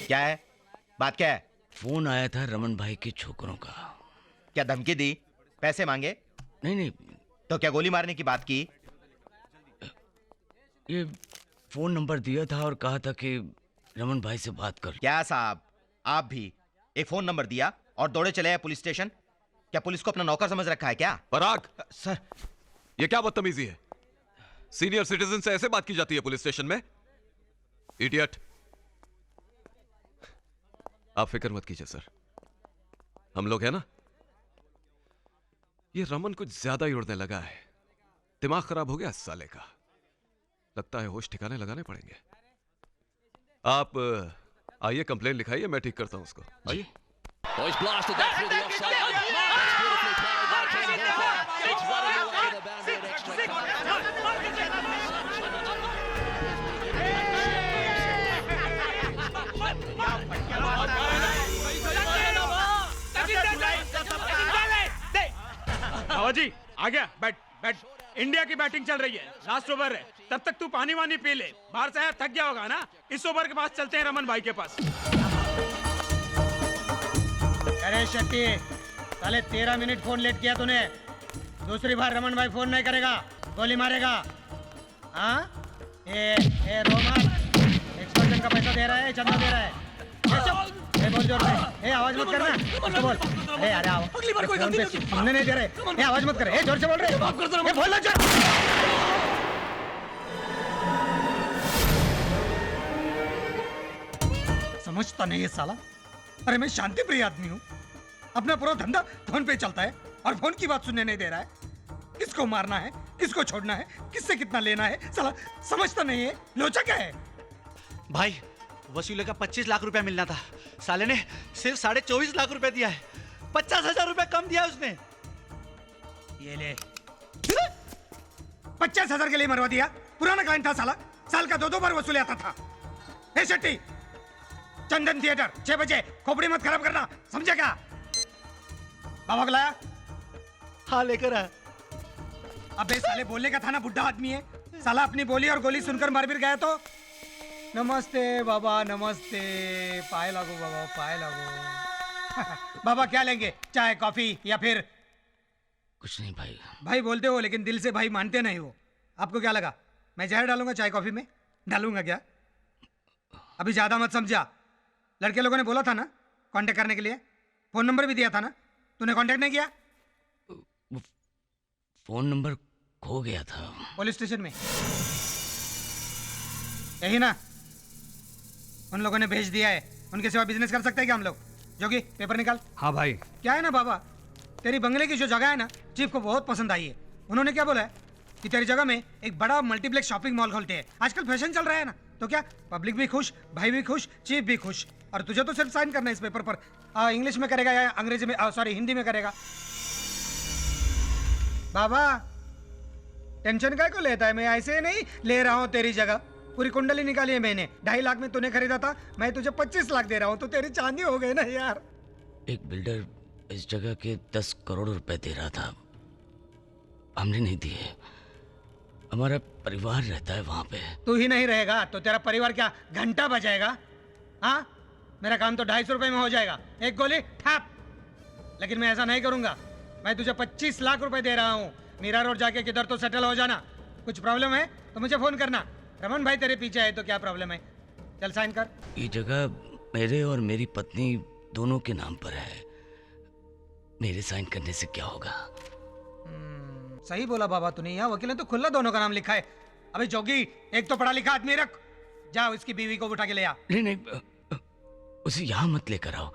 क्या है? बात क्या है? फोन आया था रमन भाई के छोकरों का। क्या धमकी दी? पैसे मांगे? नहीं। तो क्या गोली मारने की बात की? ये फोन नंबर दिया था और कहा था कि रमन भाई से बात कर। क्या साहब, आप भी एक फोन नंबर दिया और दौड़े चले आए पुलिस स्टेशन? क्या पुलिस को अपना नौकर समझ रखा है क्या? पराग, सर ये क्या बदतमीजी है? सीनियर सिटीजन से ऐसे बात की जाती है पुलिस स्टेशन में? इडियट। आप फिक्र मत कीजिए सर, हम लोग हैं ना। ये रमन कुछ ज्यादा ही उड़ने लगा है, दिमाग खराब हो गया इस साले का। लगता है होश ठिकाने लगाने पड़ेंगे। आप आइए, कंप्लेन लिखाइए, मैं ठीक करता हूं उसको। आइए। जी आ गया। बैट इंडिया की बैटिंग चल रही है, लास्ट ओवर है, तब तक तू पानी वानी पी ले। बाहर से थक गया होगा ना। इस ओवर के पास चलते हैं, रमन भाई के पास। अरे शक्ति, साले 13 मिनट फोन लेट किया तूने। दूसरी बार रमन भाई फोन नहीं करेगा, गोली मारेगा। हाँ? ए रोमान, एक्सपर्शन का पैसा दे रहा है, चंदा दे रहा है। बोल जोर से। ए आवाज मत करना, उसको बोल। अरे अगली बार कोई गलती नहीं, सुनने नहीं दे रहे। ए आवाज मत कर। ए जोर से बोल रहे। ए बोल ना जोर। समझता नहीं है साला। अरे मैं शांति प्रिय आदमी हूँ, अपना पूरा धंधा फोन पे चलता है और फोन की बात सुनने नहीं दे रहा है। किसको मारना है, किसको छोड़ना है, किससे कितना लेना है, साला समझता नहीं है। लोचा क्या है? भाई वसूले का 25 लाख रुपया मिलना था, साले ने सिर्फ 24.5 लाख रुपया दिया है। 50,000 रुपया कम दिया उसने। ये ले 50,000 के लिए मरवा दिया। पुराना क्लाइंट था साला, साल का 2-2 बार वसूले आता था। हे शेट्टी, चंदन थिएटर 6 बजे, खोपड़ी मत खराब करना, समझे क्या? बाबा को लाया? हाँ लेकर आया। अबे साले बोलने का था ना, बुढ़ा आदमी है साला, अपनी बोली और गोली सुनकर मार भी गया तो। नमस्ते बाबा, नमस्ते, पाए लागो बाबा, पाए लागो। बाबा क्या लेंगे, चाय कॉफी या फिर? कुछ नहीं भाई। भाई बोलते हो लेकिन दिल से भाई मानते नहीं हो। आपको क्या लगा मैं जहर डालूंगा चाय कॉफी में? डालूंगा क्या? अभी ज्यादा मत समझा। लड़के लोगों ने बोला था ना कांटेक्ट करने के लिए, फोन नंबर भी दिया था ना, तूने कांटेक्ट नहीं किया? फोन नंबर खो गया था पुलिस स्टेशन में, यही ना? उन लोगों ने भेज दिया है, उनके सिवा बिजनेस कर सकते हैं क्या हम लोग? जोगी पेपर निकाल। हाँ भाई। क्या है ना बाबा, तेरी बंगले की जो जगह है ना, चीफ को बहुत पसंद आई है। उन्होंने क्या बोला है कि तेरी जगह में एक बड़ा मल्टीप्लेक्स शॉपिंग मॉल खोलते हैं। आजकल फैशन चल रहा है ना, तो क्या पब्लिक भी खुश, भाई भी खुश, चीफ भी खुश। और तुझे तो सिर्फ साइन करना है इस पेपर पर। इंग्लिश में करेगा या अंग्रेजी में, सॉरी हिंदी में करेगा? बाबा टेंशन काय को लेता है, मैं ऐसे नहीं ले रहा हूँ तेरी जगह। पूरी कुंडली निकाली है मैंने, 2.5 लाख में तूने खरीदा था, मैं तुझे 25 लाख दे रहा हूँ, तो तेरी चांदी हो गई ना यार। एक बिल्डर इस जगह के 10 करोड़ रुपए दे रहा था, हमने नहीं दिए। हमारा परिवार रहता है वहां पे। तू ही नहीं रहेगा तो तेरा परिवार क्या घंटा बजाएगा? हाँ, मेरा काम तो 250 रुपए में हो जाएगा, एक गोली ठाप। लेकिन मैं ऐसा नहीं करूंगा, मैं तुझे 25 लाख रुपए दे रहा हूँ। मीरा रोड जाके किधर तो सेटल हो जाना। कुछ प्रॉब्लम है तो मुझे फोन करना। रमन भाई तेरे पीछे है तो क्या प्रॉब्लम है? चल साइन कर। ये जगह मेरे और मेरी पत्नी दोनों के नाम पर है, मेरे साइन करने से क्या होगा? सही बोला बाबा तूने, यहाँ वकील ने तो खुला दोनों का नाम लिखा है। अबे जोगी, एक तो पढ़ा लिखा आदमी रख, जाओ इसकी बीवी को उठा के ले आ। नहीं नहीं, उसे यहाँ मत लेकर आओ।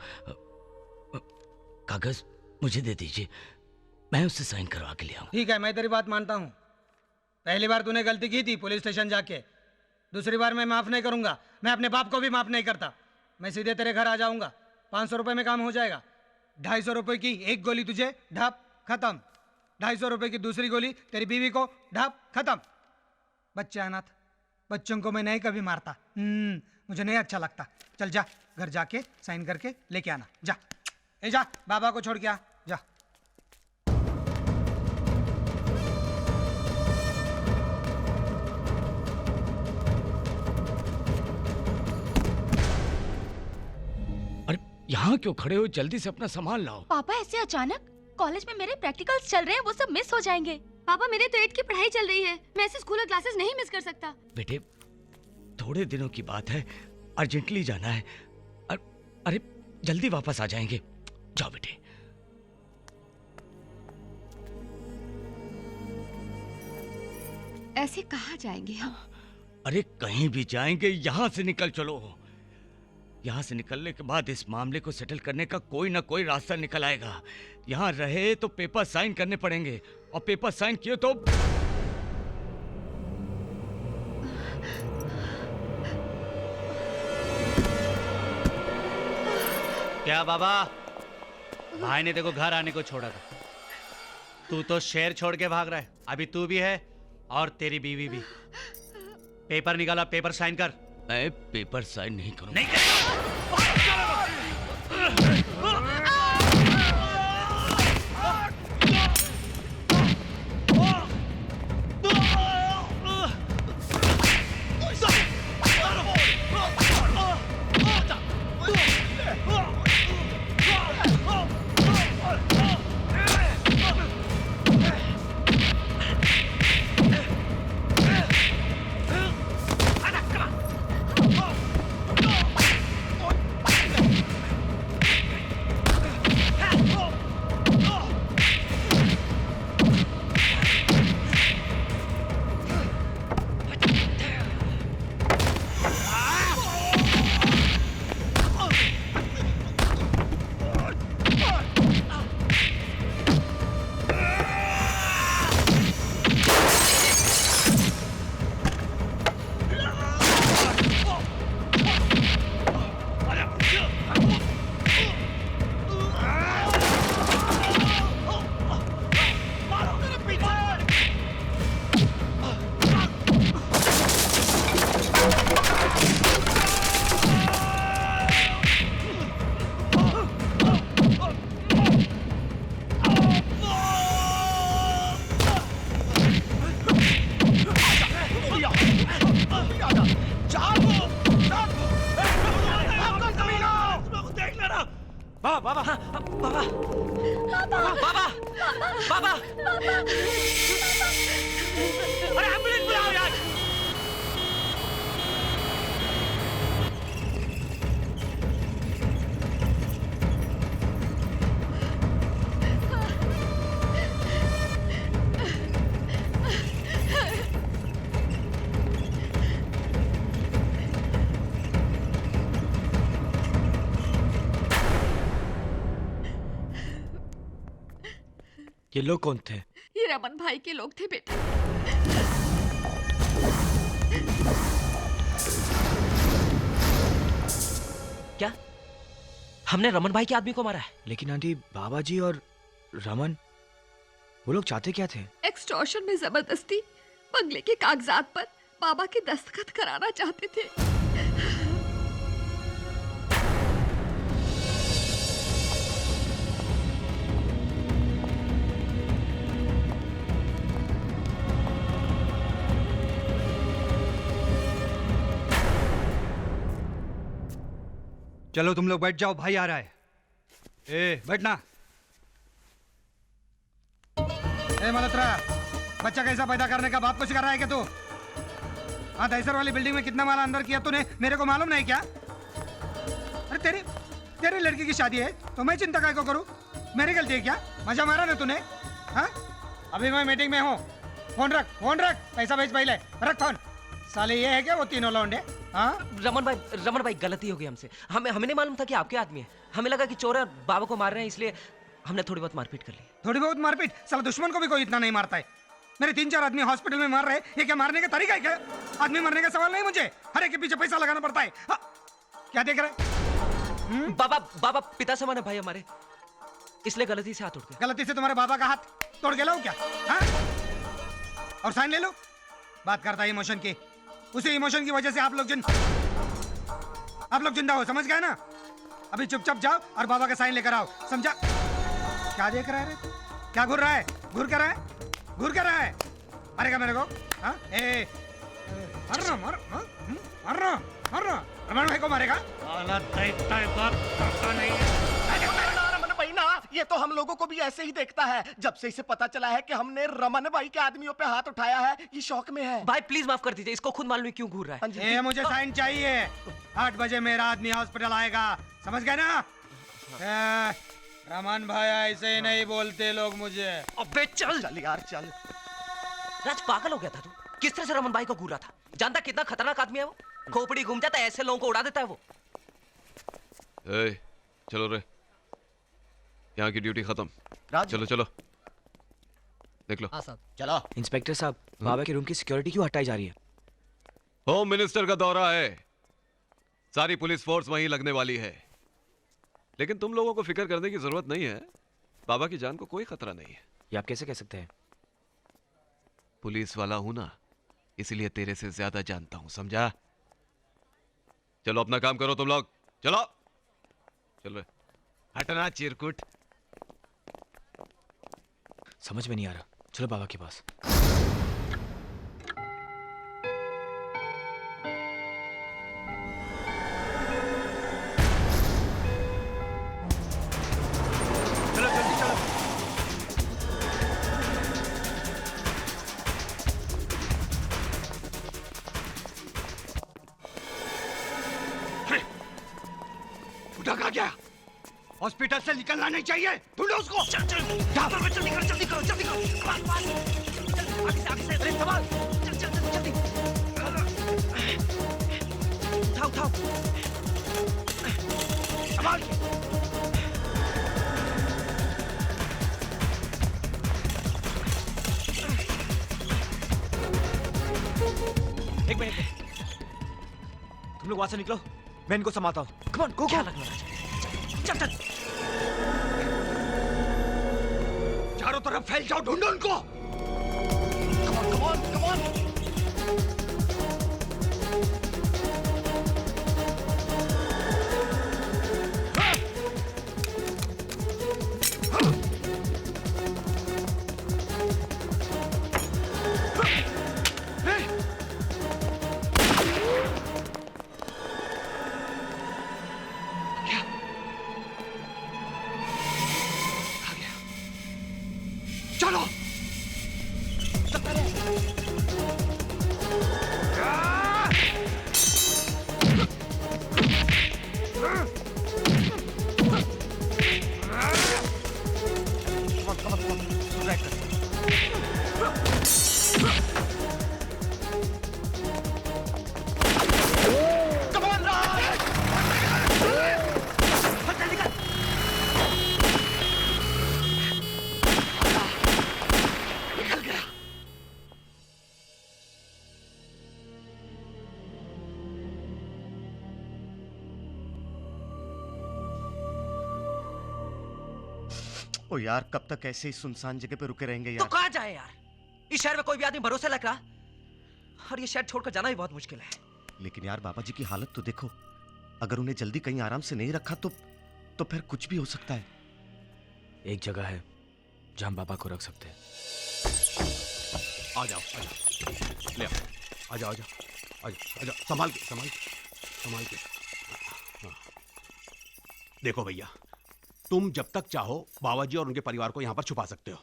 कागज मुझे दे दीजिए, मैं उससे साइन करवा के ले आऊं। ठीक है, मैं तेरी बात मानता हूँ। पहली बार तूने गलती की थी पुलिस स्टेशन जाके, दूसरी बार मैं माफ नहीं करूंगा। मैं अपने बाप को भी माफ नहीं करता। मैं सीधे तेरे घर आ जाऊंगा, 500 रुपए में काम हो जाएगा। 250 रुपए की एक गोली तुझे, ढाप खत्म। 250 रुपए की दूसरी गोली तेरी बीवी को, ढाप खत्म। बच्चे अनाथ, बच्चों को मैं नहीं कभी मारता, मुझे नहीं अच्छा लगता। चल जा, घर जाके साइन करके लेके आना। जा ए जा, बाबा को छोड़ के आ, जा। अरे यहाँ क्यों खड़े हो? जल्दी से अपना सामान लाओ। पापा ऐसे अचानक? कॉलेज में मेरे प्रैक्टिकल्स चल रहे हैं, वो सब मिस हो जाएंगे। पापा मेरे तो 8 की पढ़ाई चल रही है, मैं ऐसे स्कूल और क्लासेस नहीं मिस कर सकता। बेटे थोड़े दिनों की बात है, अर्जेंटली जाना है। अरे जल्दी वापस आ जाएंगे, जाओ बेटे। ऐसे कहाँ जाएंगे हम? अरे कहीं भी जाएंगे, यहाँ से निकल चलो। यहाँ से निकलने के बाद इस मामले को सेटल करने का कोई ना कोई रास्ता निकल आएगा। यहाँ रहे तो पेपर साइन करने पड़ेंगे, और पेपर साइन किए तो क्या बाबा, भाई ने देखो घर आने को छोड़ा था, तू तो शहर छोड़ के भाग रहा है। अभी तू भी है और तेरी बीवी भी। पेपर निकाला, पेपर साइन कर। मैं पेपर साइन नहीं करूंगा। नहीं करेगा। बाबा बाबा बाबा बाबा अरे एम्बुलेंस बुलाओ यार। ये लोग कौन थे? ये रमन भाई के लोग थे बेटा। क्या हमने रमन भाई के आदमी को मारा है? लेकिन आंटी, बाबा जी और रमन, वो लोग चाहते क्या थे? एक्सटॉर्शन में जबरदस्ती बंगले के कागजात पर बाबा के दस्तखत कराना चाहते थे। चलो तुम लोग बैठ जाओ, भाई आ रहा है। ए बैठना। ए मल्होत्रा, बच्चा कैसा पैदा करने का बाप को सिखा रहा है क्या तू? हाँ, दहसर वाली बिल्डिंग में कितना माल अंदर किया तूने, मेरे को मालूम नहीं क्या? अरे तेरी लड़की की शादी है तो मैं चिंता काय को करूं? मेरी गलती है क्या? मजा मारा ना तूने? हाँ, अभी मैं मीटिंग में हूँ। फोन रख, पैसा भेज पहले, रख फोन। साले ये है क्या वो तीनों लौंडे? हाँ, रमन भाई गलती हो गई हमसे। हमें नहीं मालूम था कि आपके आदमी है। हमें लगा कि चोर है, बाबा को मार रहे हैं, इसलिए हमने थोड़ी बहुत मारपीट कर ली। थोड़ी बहुत मारपीट? साला दुश्मन को भी कोई इतना नहीं मारता है। मेरे 3-4 आदमी हॉस्पिटल में मार रहे हैं, ये क्या मारने का तरीका है क्या? आदमी मरने का सवाल नहीं मुझे, हर एक के पीछे पैसा लगाना पड़ता है। हाँ, क्या देख रहे हैं? बाबा पिता समान है भाई हमारे, इसलिए गलती से हाथ उठ गया। गलती से तुम्हारे बाबा का हाथ तोड़ के लाऊं क्या? हाँ? और साइन ले लो। बात करता है इमोशन की, उसी इमोशन की वजह से आप लोग जिंदा हो, समझ गए ना? अभी चुपचाप जाओ और बाबा का साइन लेकर आओ, समझा? क्या देख रहा है रे? क्या घूर रहा है? घूर कर रहा है? मारेगा मेरे को? हाँ? मारना रमन भाई को मारेगा? रमन भाई ना, ये तो हम लोगों को भी ऐसे ही देखता है। जब से इसे पता चला है कि हमने रमन भाई के आदमियों पे हाथ उठाया है, ये शौक में है। भाई प्लीज माफ कर दीजिए, इसको खुद मालूम है क्यों घूर रहा है। मुझे साइन चाहिए। 8 बजे मेरा आदमी हॉस्पिटल आएगा, समझ गए ना? रमन भाई ऐसे ही नहीं बोलते लोग मुझे। अबे चल यार चल। राज पागल हो गया था तू? किस तरह से रमन भाई को घूर रहा था? जानता कितना खतरनाक आदमी है वो? खोपड़ी घूम जाता है, ऐसे लोगों को उड़ा देता है वो। चलो रे, यहाँ की ड्यूटी खत्म। चलो देख लो। चलो। इंस्पेक्टर साहब, बाबा के रूम की सिक्योरिटी क्यों हटाई जा रही है? होम मिनिस्टर का दौरा है, सारी पुलिस फोर्स वहीं लगने वाली है। लेकिन तुम लोगों को फिक्र करने की जरूरत नहीं है, बाबा की जान को कोई खतरा नहीं है। ये आप कैसे कह सकते हैं? पुलिस वाला हूं ना, इसलिए तेरे से ज्यादा जानता हूं, समझा? चलो अपना काम करो तुम लोग, चलो हटना चिरकुट। समझ में नहीं आ रहा, चलो बाबा के पास। कहाँ गया? हॉस्पिटल से निकलना नहीं चाहिए, ढूंढो उसको। जल्दी करो। अरे संभाल, जल्दी। उठाओ। संभाल। एक मिनट, तुम लोग वहां से निकलो, मैं इनको संभालता हूँ। कम ऑन, गो। चल। चारों तरफ फैल जाओ, ढूंढो उनको। Come on. ओ यार, कब तक ऐसे ही सुनसान जगह पे रुके रहेंगे यार? तो कहाँ जाए यार? इस शहर में कोई भी आदमी भरोसे लग रहा, और ये शहर छोड़कर जाना भी बहुत मुश्किल है। लेकिन यार बाबा जी की हालत तो देखो, अगर उन्हें जल्दी कहीं आराम से नहीं रखा तो फिर कुछ भी हो सकता है। एक जगह है जहां हम बाबा को रख सकते हैं। आ जाओ, ले आओ, आ जाओ, संभाल के। हाँ। देखो भैया, तुम जब तक चाहो बाबा जी और उनके परिवार को यहाँ पर छुपा सकते हो।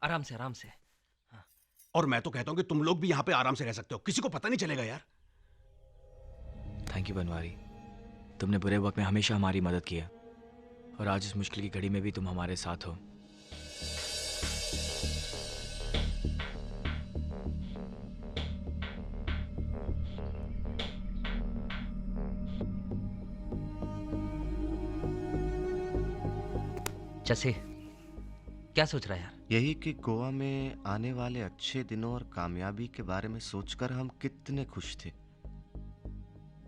आराम से, आराम से। हाँ। और मैं तो कहता हूँ कि तुम लोग भी यहाँ पे आराम से रह सकते हो, किसी को पता नहीं चलेगा यार। थैंक यू बनवारी, तुमने बुरे वक्त में हमेशा हमारी मदद की है, और आज इस मुश्किल की घड़ी में भी तुम हमारे साथ हो। जैसे क्या सोच रहा है यार? यही कि गोवा में आने वाले अच्छे दिनों और कामयाबी के बारे में सोचकर हम कितने खुश थे,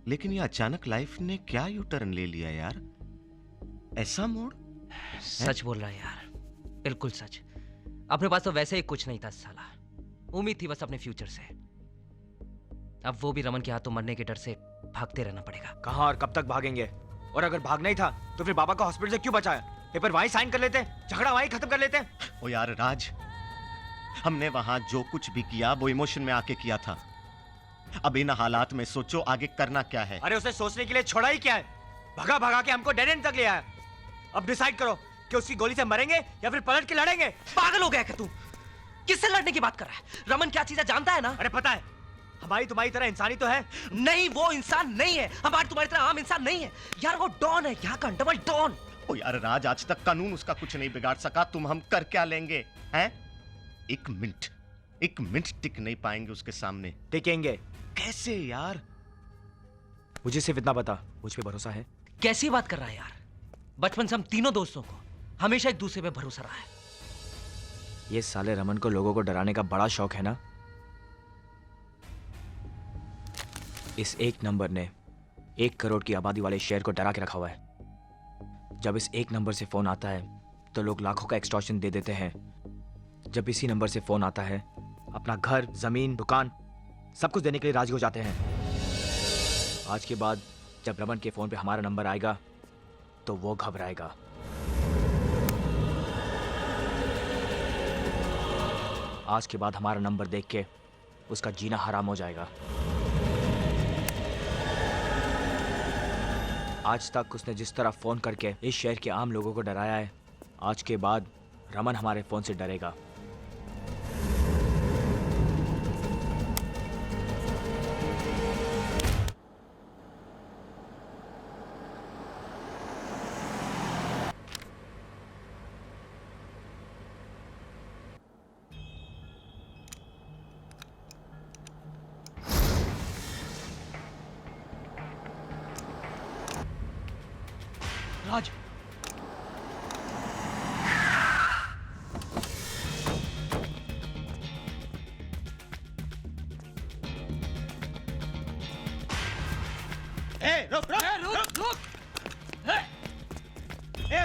लेकिन ये अचानक लाइफ ने क्या यू टर्न ले लिया यार? ऐसा मोड़? सच बोल रहा है यार, बिल्कुल सच। अपने पास तो वैसे ही कुछ नहीं था साला, उम्मीद थी बस अपने फ्यूचर से। अब वो भी रमन के हाथों मरने के डर से भागते रहना पड़ेगा। कहाँ और कब तक भागेंगे? और अगर भागना ही था तो फिर बाबा को हॉस्पिटल से क्यों बचाया? पेपर वहीं साइन कर लेते, झगड़ा वहीं खत्म कर लेते। ओ यार राज, हमने वहां जो कुछ भी किया वो इमोशन में आके किया था। अब इन हालात में सोचो आगे करना क्या है। अरे उसे सोचने के लिए छोड़ा ही क्या है? भगा भगा के हमको डेड एंड तक ले आया। अब डिसाइड करो कि उसकी गोली से मरेंगे या फिर पलट के लड़ेंगे। पागल हो गया क्या तू? किससे लड़ने की बात कर रहा है? रमन क्या चीज है जानता है ना? अरे पता है, हमारी तुम्हारी तरह इंसानी तो है नहीं। वो इंसान नहीं है, हमारी तुम्हारी तरह आम इंसान नहीं है यार। वो डॉन है, यहाँ का डबल डॉन। ओ यार राज, आज तक कानून उसका कुछ नहीं बिगाड़ सका, तुम हम कर क्या लेंगे हैं? एक मिनट टिक नहीं पाएंगे उसके सामने। टिकेंगे कैसे यार? मुझे सिर्फ इतना बता, मुझ पे भरोसा है? कैसी बात कर रहा है यार? बचपन से हम तीनों दोस्तों को हमेशा एक दूसरे पे भरोसा रहा है। ये साले रमन को लोगों को डराने का बड़ा शौक है ना। इस एक नंबर ने 1 करोड़ की आबादी वाले शहर को डरा के रखा हुआ है। जब इस एक नंबर से फोन आता है तो लोग लाखों का एक्सटॉर्शन दे देते हैं। जब इसी नंबर से फोन आता है, अपना घर, जमीन, दुकान सब कुछ देने के लिए राजी हो जाते हैं। आज के बाद जब रमन के फोन पे हमारा नंबर आएगा तो वो घबराएगा। आज के बाद हमारा नंबर देख के उसका जीना हराम हो जाएगा। आज तक उसने जिस तरह फोन करके इस शहर के आम लोगों को डराया है, आज के बाद रमन हमारे फोन से डरेगा। राज, रुक रुक रुक रुक।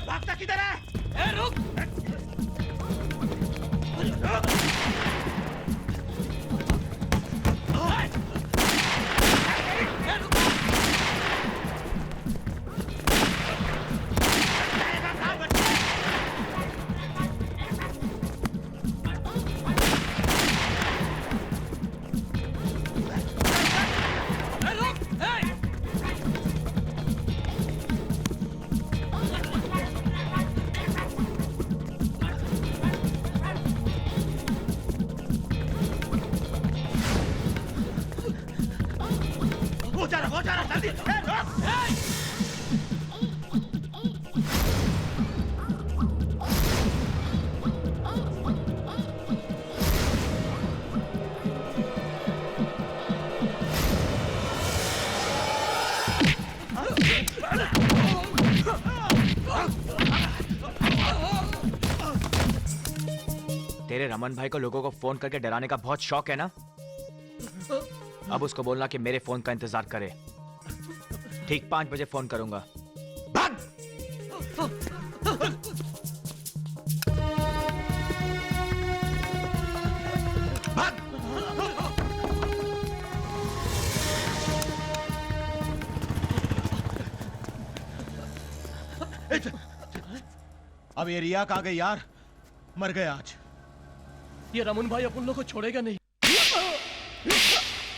भागता किधर है? रुक। हो जा रहा जल्दी। तेरे रमन भाई को लोगों को फोन करके डराने का बहुत शौक है ना? अब उसको बोलना कि मेरे फोन का इंतजार करे। ठीक 5 बजे फोन करूंगा। भाग! अब ये रिया कहाँ गई यार? मर गए आज। ये रमन भाई अपन लोग को छोड़ेगा नहीं।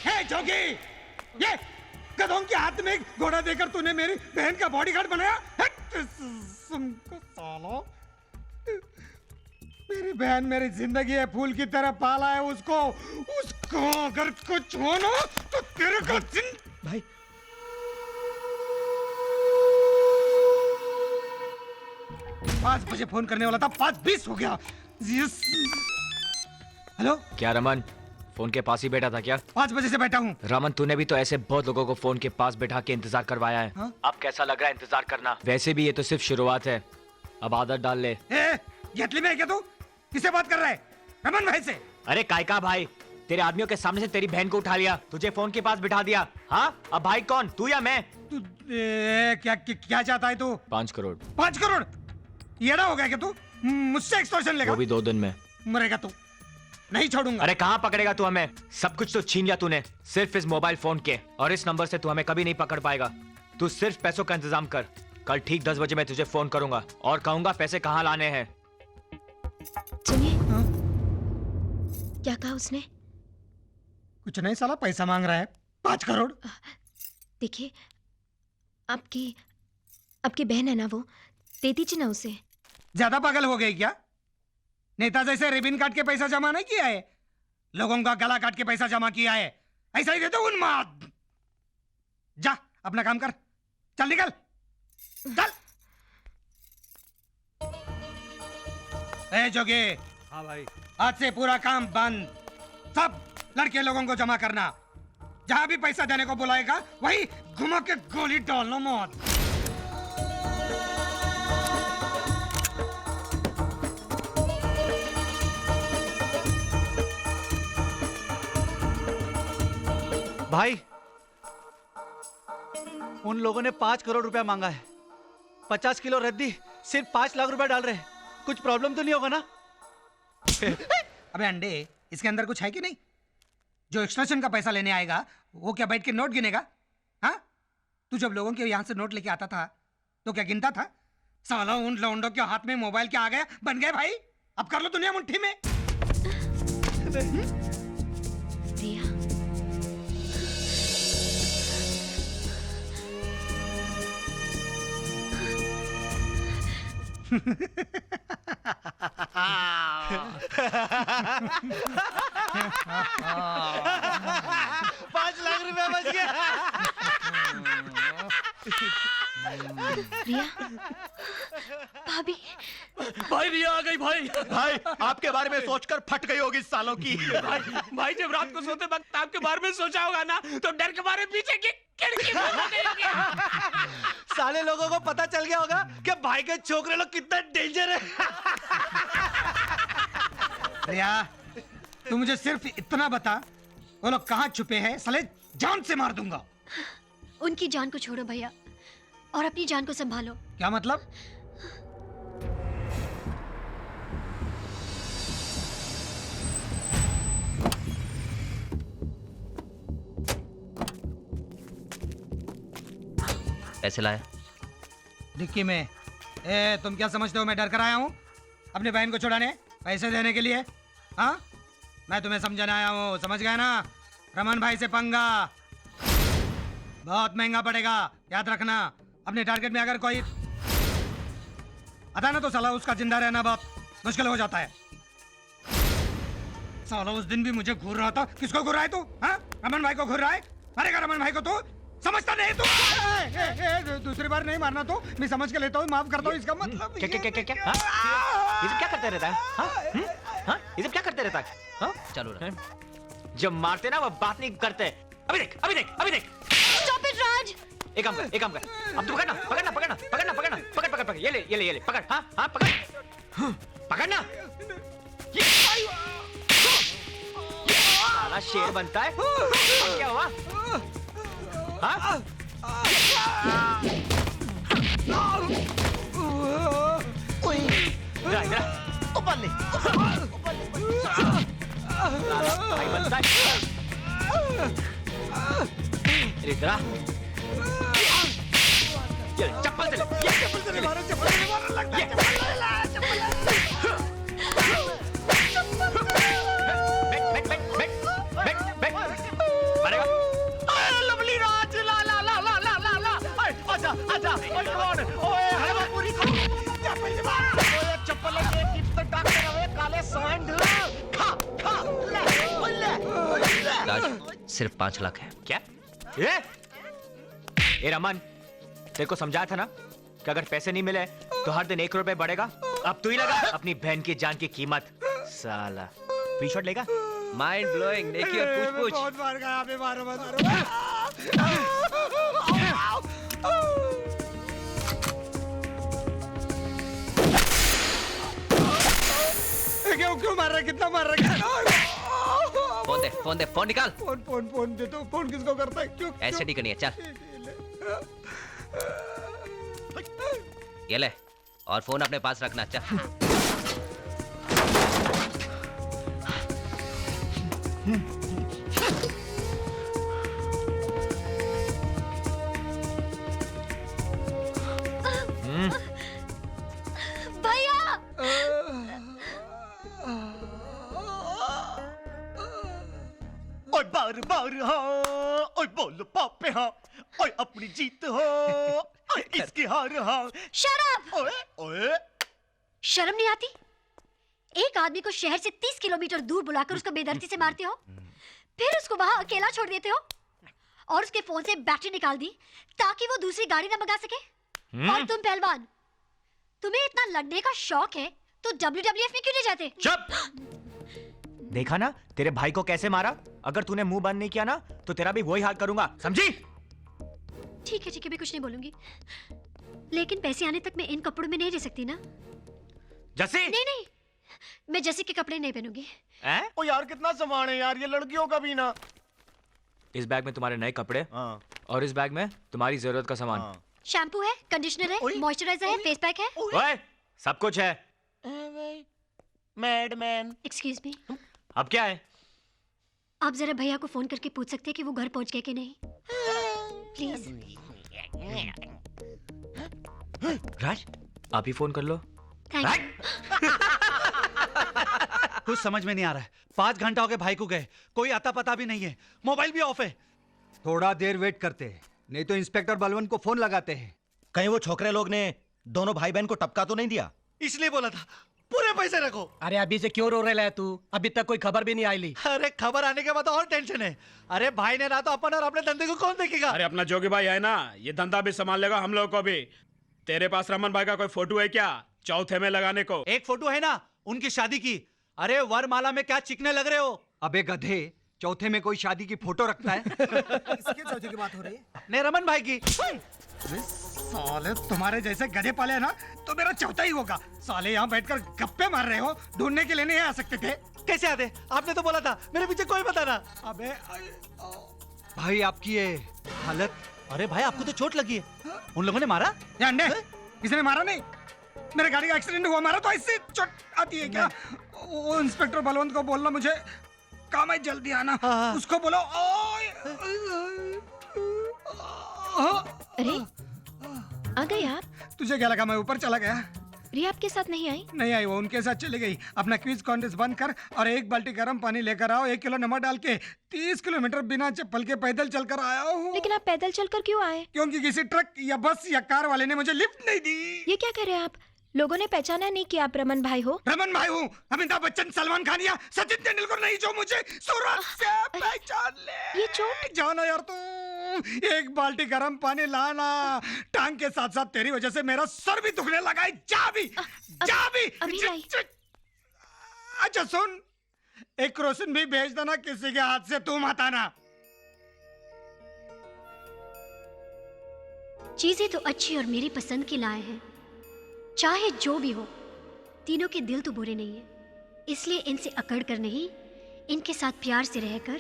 हे जोगी, ये गधों के हाथ में घोड़ा देकर तूने मेरी बहन का बॉडीगार्ड बनाया? तुमको सालो, मेरी बहन मेरी जिंदगी है, फूल की तरह पाला है उसको अगर कुछ हो ना तो तेरे को भाई 5 बजे फोन करने वाला था, 5:20 हो गया। हेलो, क्या रमन फोन के पास ही बैठा था क्या? 5 बजे से बैठा हूँ। रमन तूने भी तो ऐसे बहुत लोगों को फोन के पास बैठा के इंतजार करवाया है। हाँ? अब कैसा लग रहा है इंतजार करना? वैसे भी ये तो सिर्फ शुरुआत है, अब आदत डाल ले। यतली में है क्या तू? किससे बात कर रहा है? रमन भाई से। अरे कायका भाई, तेरे आदमियों के सामने से तेरी बहन को उठा लिया, तुझे फोन के पास बिठा दिया। हाँ, अब भाई कौन, तू या मैं? तू क्या चाहता है तू? 5 करोड़। 5 करोड़? येड़ा हो गया क्या तू? मुझसे एक्सटॉर्शन लेगा? वो भी 2 दिन में। मरेगा तू, नहीं छोड़ूंगा। अरे कहाँ पकड़ेगा तू हमें? सब कुछ तो छीन लिया तूने, सिर्फ इस मोबाइल फोन के, और इस नंबर से तू हमें कभी नहीं पकड़ पाएगा। तू सिर्फ पैसों का इंतजाम कर, कल ठीक 10 बजे मैं तुझे फोन करूंगा और कहूंगा पैसे कहाँ लाने हैं। सुनिए, क्या कहा उसने? कुछ नहीं, साला पैसा मांग रहा है 5 करोड़। देखिए, आपकी बहन है ना, वो दे दीजिए ना उसे। ज्यादा पागल हो गई क्या? नेता जैसे रिबिन काट के पैसा जमा नहीं किया है, लोगों का गला काट के पैसा जमा किया है। ऐसा ही दे दो उन्माद। जा अपना काम कर, चल निकल, चल। ए जोगी। हाँ भाई। आज से पूरा काम बंद, सब लड़के लोगों को जमा करना। जहां भी पैसा देने को बुलाएगा वही घुमा के गोली डालना मौत। भाई, उन लोगों ने 5 करोड़ रुपया मांगा है, 50 किलो रद्दी सिर्फ 5 लाख रुपया डाल रहे हैं। कुछ प्रॉब्लम तो नहीं होगा ना? अबे अंडे, इसके अंदर कुछ है कि नहीं? जो एक्सट्रैक्शन का पैसा लेने आएगा वो क्या बैठ के नोट गिनेगा? हाँ, तू जब लोगों के यहाँ से नोट लेके आता था तो क्या गिनता था? साला उन लौंडों के हाथ में मोबाइल क्या आ गया, बन गए भाई। अब कर लो दुनिया मुट्ठी में। $5 लाख बच गया। रिया, भाभी। भाई रिया आ गई। भाई आपके बारे में सोचकर फट गई होगी सालों की। भाई जब रात को सोते वक्त आपके बारे में सोचा होगा ना, तो डर के मारे पीछे की खिड़की बंद हो गई होगी। साले लोगों को पता चल गया होगा कि भाई के छोकरे लोग कितना डेंजर है। रिया, तू मुझे सिर्फ इतना बता, वो लोग कहाँ छुपे हैं? साले जान से मार दूंगा। उनकी जान को छोड़ो भैया, और अपनी जान को संभालो। क्या मतलब? पैसे लाया? डिक्की में। तुम क्या समझते हो मैं डर कर आया हूँ अपनी बहन को छुड़ाने, पैसे देने के लिए? हाँ, मैं तुम्हें समझाने आया हूँ, समझ गया ना? रमन भाई से पंगा बहुत महंगा पड़ेगा, याद रखना। अपने टारगेट में अगर कोई आता ना तो साला उसका जिंदा रहना बहुत मुश्किल हो जाता है। साला उस दिन भी मुझे घूर रहा था। किसको घूर रहा है तू? हाँ, रमन भाई को घूर रहा है? मारेगा रमन भाई को तू? समझता नहीं तू? दूसरी बार नहीं मारना तो मैं समझ के लेता हूँ, माफ करता हूँ। इसका मतलब क्या क्या क्या क्या? हाँ? ये सब क्या करते रहता है? हाँ? हाँ? ये सब क्या करते रहता है? हाँ? चलो ना। जब मारते ना वो बात नहीं करते। अभी देख। Stop it, राज। एक काम कर। अब तू पकड़ना। पकड़। ये ले पकड़। हाँ पकड़। पकड़ना। ये साला शेर बनता है। क्या हुआ? हाँ? इधर ऊपर ले। भाई बनता है। इधर आ। ये चप्पल से ले। आज सिर्फ 5 लाख है। क्या? ए रमन, तेरे को समझाया था ना कि अगर पैसे नहीं मिले तो हर दिन 1 रुपए बढ़ेगा। अब तू ही लगा अपनी बहन की जान की कीमत। साला फ्री शॉट लेगा? माइंड ब्लोइंग, नेकी और पूछ-पूछ। बहुत मार गया, अबे मारो मत मारो। क्यों मार रहा है? कितना मार रहा है? फोन दे, फोन निकाल। फोन दे तो। फोन किसको करता है? क्यों? एसटीडी करनी है, चल। ये ले, और फोन अपने पास रखना, चल। भैया! ओए बार बार हाँ, ओए बोलो पापे हाँ, ओए अपनी जीत हो, ओए इसकी हार हाँ। शराब! ओए ओए शर्म नहीं आती? एक आदमी को शहर से 30 किलोमीटर दूर बुलाकर उसको बेदर्दी से मारते हो, फिर उसको वहां अकेला छोड़ देते हो, और उसके फोन से बैटरी निकाल दी ताकि वो दूसरी गाड़ी ना मंगा सके। और तुम पहलवान, तुम्हें इतना लड़ने का शौक है तो WWF में क्यों नहीं जाते? चुप! देखा ना तेरे भाई को कैसे मारा? अगर तूने मुंह बंद नहीं किया ना तो तेरा भी वही हाल करूंगा, समझी? ठीक है, मैं कुछ नहीं बोलूंगी, लेकिन पैसे आने तक मैं इन कपड़ों में नहीं रह सकती ना। जसी? नहीं, मैं जसी के कपड़े नहीं पहनूंगी। ओ यार कितना सामान है यार, ये लड़कियों का भी ना। इस बैग में तुम्हारे नए कपड़े और इस बैग में तुम्हारी जरूरत का सामान। शैम्पू है, कंडीशनर है, मॉइस्चराइजर है, फेस पैक है। ओए, सब कुछ है। मैडमैन। Excuse me. अब क्या है? आप जरा भैया को फोन करके पूछ सकते हैं कि वो घर पहुंच गए कि नहीं, प्लीज। राज, आप ही फोन कर लो। कुछ समझ में नहीं आ रहा है। 5 घंटा हो गए भाई को गए, कोई आता पता भी नहीं है, मोबाइल भी ऑफ है। थोड़ा देर वेट करते हैं, नहीं तो इंस्पेक्टर बलवंत को फोन लगाते हैं। कहीं वो छोकरे लोग ने दोनों भाई बहन को टपका तो नहीं दिया? इसलिए बोला था पूरे पैसे रखो। अरे अभी से क्यों रो रहे है तू? अभी तक कोई खबर भी नहीं आई ली। अरे खबर आने के बाद और टेंशन है। अरे भाई ने रहा तो अपन और अपने धंधे को कौन देखेगा? अरे अपना जोगी भाई है ना, ये धंधा भी संभाल लेगा हम लोगों को भी। तेरे पास रमन भाई का कोई फोटो है क्या चौथे में लगाने को? एक फोटो है ना उनकी शादी की। अरे वरमाला में क्या चिकने लग रहे हो? अबे गधे, चौथे में कोई शादी की फोटो रखता है? किसके चौथे की बात हो रही है? नहीं, रमन भाई की। साले तुम्हारे जैसे गधे पाले ना तो मेरा चौथा ही होगा। साले यहाँ बैठकर गप्पे मार रहे हो, ढूंढने के लिए नहीं आ सकते थे? कैसे आते? आपने तो बोला था मेरे पीछे कोई बता ना। अबे भाई आपकी ये हालत। अरे भाई आपको तो चोट लगी है, उन लोगों ने मारा? किसने मारा? नहीं, मेरे गाड़ी का एक्सीडेंट हुआ, मारा तो ऐसे चोट आती है क्या? वो इंस्पेक्टर बलवंत को बोलना मुझे काम है, जल्दी आना। उसको बोलो। अरे आ गए आप? तुझे क्या लगा मैं ऊपर चला गया? रिया आपके साथ नहीं आई? नहीं आई, वो उनके साथ चली गई। अपना क्विज कॉन्टेस्ट बंद कर और 1 बाल्टी गर्म पानी लेकर आओ, 1 किलो नमक डाल के 30 किलोमीटर बिना चप्पल के पैदल चलकर आया हूँ। लेकिन आप पैदल चलकर क्यों आए? क्योंकि किसी ट्रक या बस या कार वाले ने मुझे लिफ्ट नहीं दी। ये क्या कर रहे हैं आप? लोगों ने पहचाना नहीं कि आप रमन भाई हो? रमन भाई हूँ, अमिताभ बच्चन, सलमान खान या सचिन तेंदुलकर नहीं जो मुझे सूरत से पहचान ले। ये चोट? जाना यार तू, 1 बाल्टी गर्म पानी लाना। टांग के साथ साथ तेरी वजह से मेरा सर भी दुखने लगा है। जा भी। अभी लाई। अच्छा सुन, एक रोशन भी भेज देना किसी के हाथ से, तू मत आना। चीजें तो अच्छी और मेरी पसंद की लाए हैं, चाहे जो भी हो। तीनों के दिल तो बुरे नहीं है, इसलिए इनसे अकड़ कर नहीं, इनके साथ प्यार से रहकर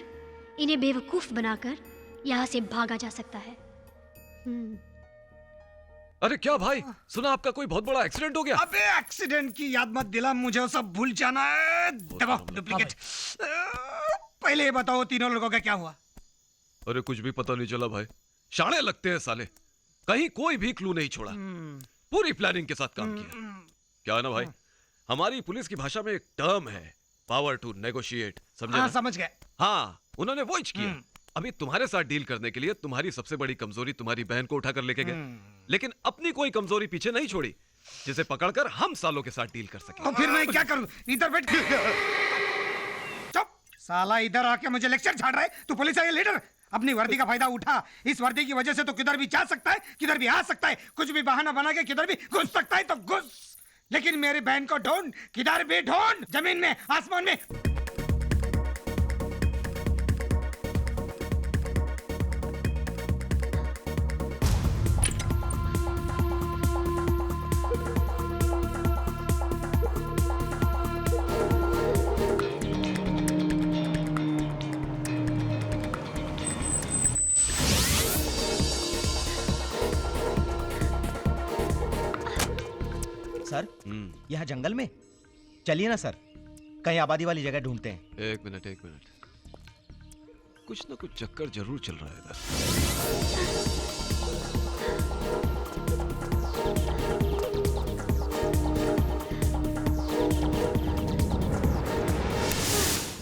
इन्हें बेवकूफ बनाकर यहाँ से भागा जा सकता है। अरे क्या भाई, सुना आपका कोई बहुत बड़ा एक्सीडेंट हो गया? अबे एक्सीडेंट की याद मत दिला मुझे, वो सब भूल जाना है। देखो डुप्लीकेट। पहले ये बताओ तीनों लोगों का क्या हुआ? अरे कुछ भी पता नहीं चला भाई, शाणे लगते हैं साले, कहीं कोई भी क्लू नहीं छोड़ा, पूरी प्लानिंग के साथ काम किया। क्या है ना भाई, हमारी पुलिस की भाषा में एक टर्म है, पावर टू नेगोशिएट, समझे? हाँ समझ गए। हाँ, उन्होंने वो ही किया। अभी तुम्हारे साथ डील करने के लिए तुम्हारी सबसे बड़ी कमजोरी तुम्हारी बहन को उठाकर लेके गए, लेकिन अपनी कोई कमजोरी पीछे नहीं छोड़ी जिसे पकड़कर हम सालों के साथ डील कर सके। तो फिर मैं क्या करूं? इधर बैठ। चुप, साला इधर आके मुझे लेक्चर झाड़ रहा है। तू पुलिस है या लीडर? अपनी वर्दी का फायदा उठा। इस वर्दी की वजह से तो किधर भी जा सकता है, किधर भी आ सकता है, कुछ भी बहाना बना के किधर भी घुस सकता है तो घुस। लेकिन मेरी बहन को ढूंढ, किधर भी ढूंढ, जमीन में, आसमान में। सर, यहाँ जंगल में चलिए ना सर, कहीं आबादी वाली जगह ढूंढते हैं। एक मिनट, कुछ ना कुछ चक्कर जरूर चल रहा है इधर।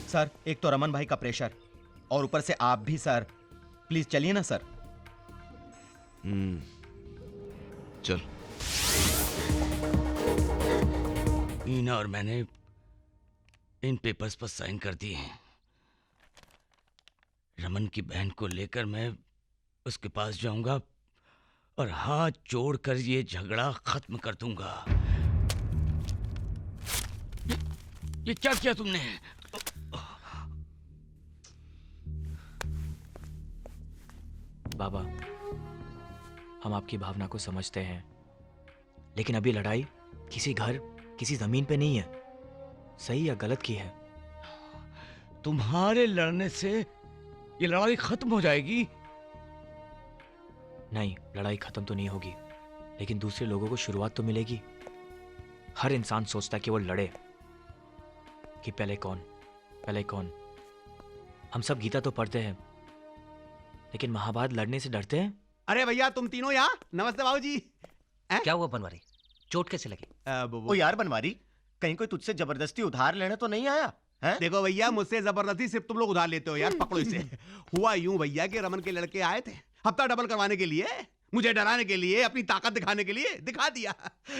सर, एक तो रमन भाई का प्रेशर और ऊपर से आप भी सर। प्लीज चलिए ना सर। चल। मीना और मैंने इन पेपर्स पर साइन कर दिए हैं। रमन की बहन को लेकर मैं उसके पास जाऊंगा और हाथ जोड़कर ये झगड़ा खत्म कर दूंगा। ये क्या किया तुमने? बाबा, हम आपकी भावना को समझते हैं, लेकिन अभी लड़ाई किसी घर, किसी जमीन पे नहीं है। सही या गलत की है। तुम्हारे लड़ने से ये लड़ाई खत्म हो जाएगी? नहीं, लड़ाई खत्म तो नहीं होगी, लेकिन दूसरे लोगों को शुरुआत तो मिलेगी। हर इंसान सोचता है कि वो लड़े, कि पहले कौन। हम सब गीता तो पढ़ते हैं, लेकिन महाभारत लड़ने से डरते हैं। अरे भैया, तुम तीनों यहाँ। नमस्ते बाबूजी। क्या हुआ बनवारी? चोट कैसे लगी? ओ यार बनवारी, कहीं कोई तुझसे जबरदस्ती उधार लेने तो नहीं आया है? देखो भैया, मुझसे जबरदस्ती सिर्फ तुम लोग उधार लेते हो यार। पकड़ो इसे। हुआ यूं भैया कि रमन के लड़के आए थे हफ्ता डबल करवाने के लिए, मुझे डराने के लिए, अपनी ताकत दिखाने के लिए। दिखा दिया।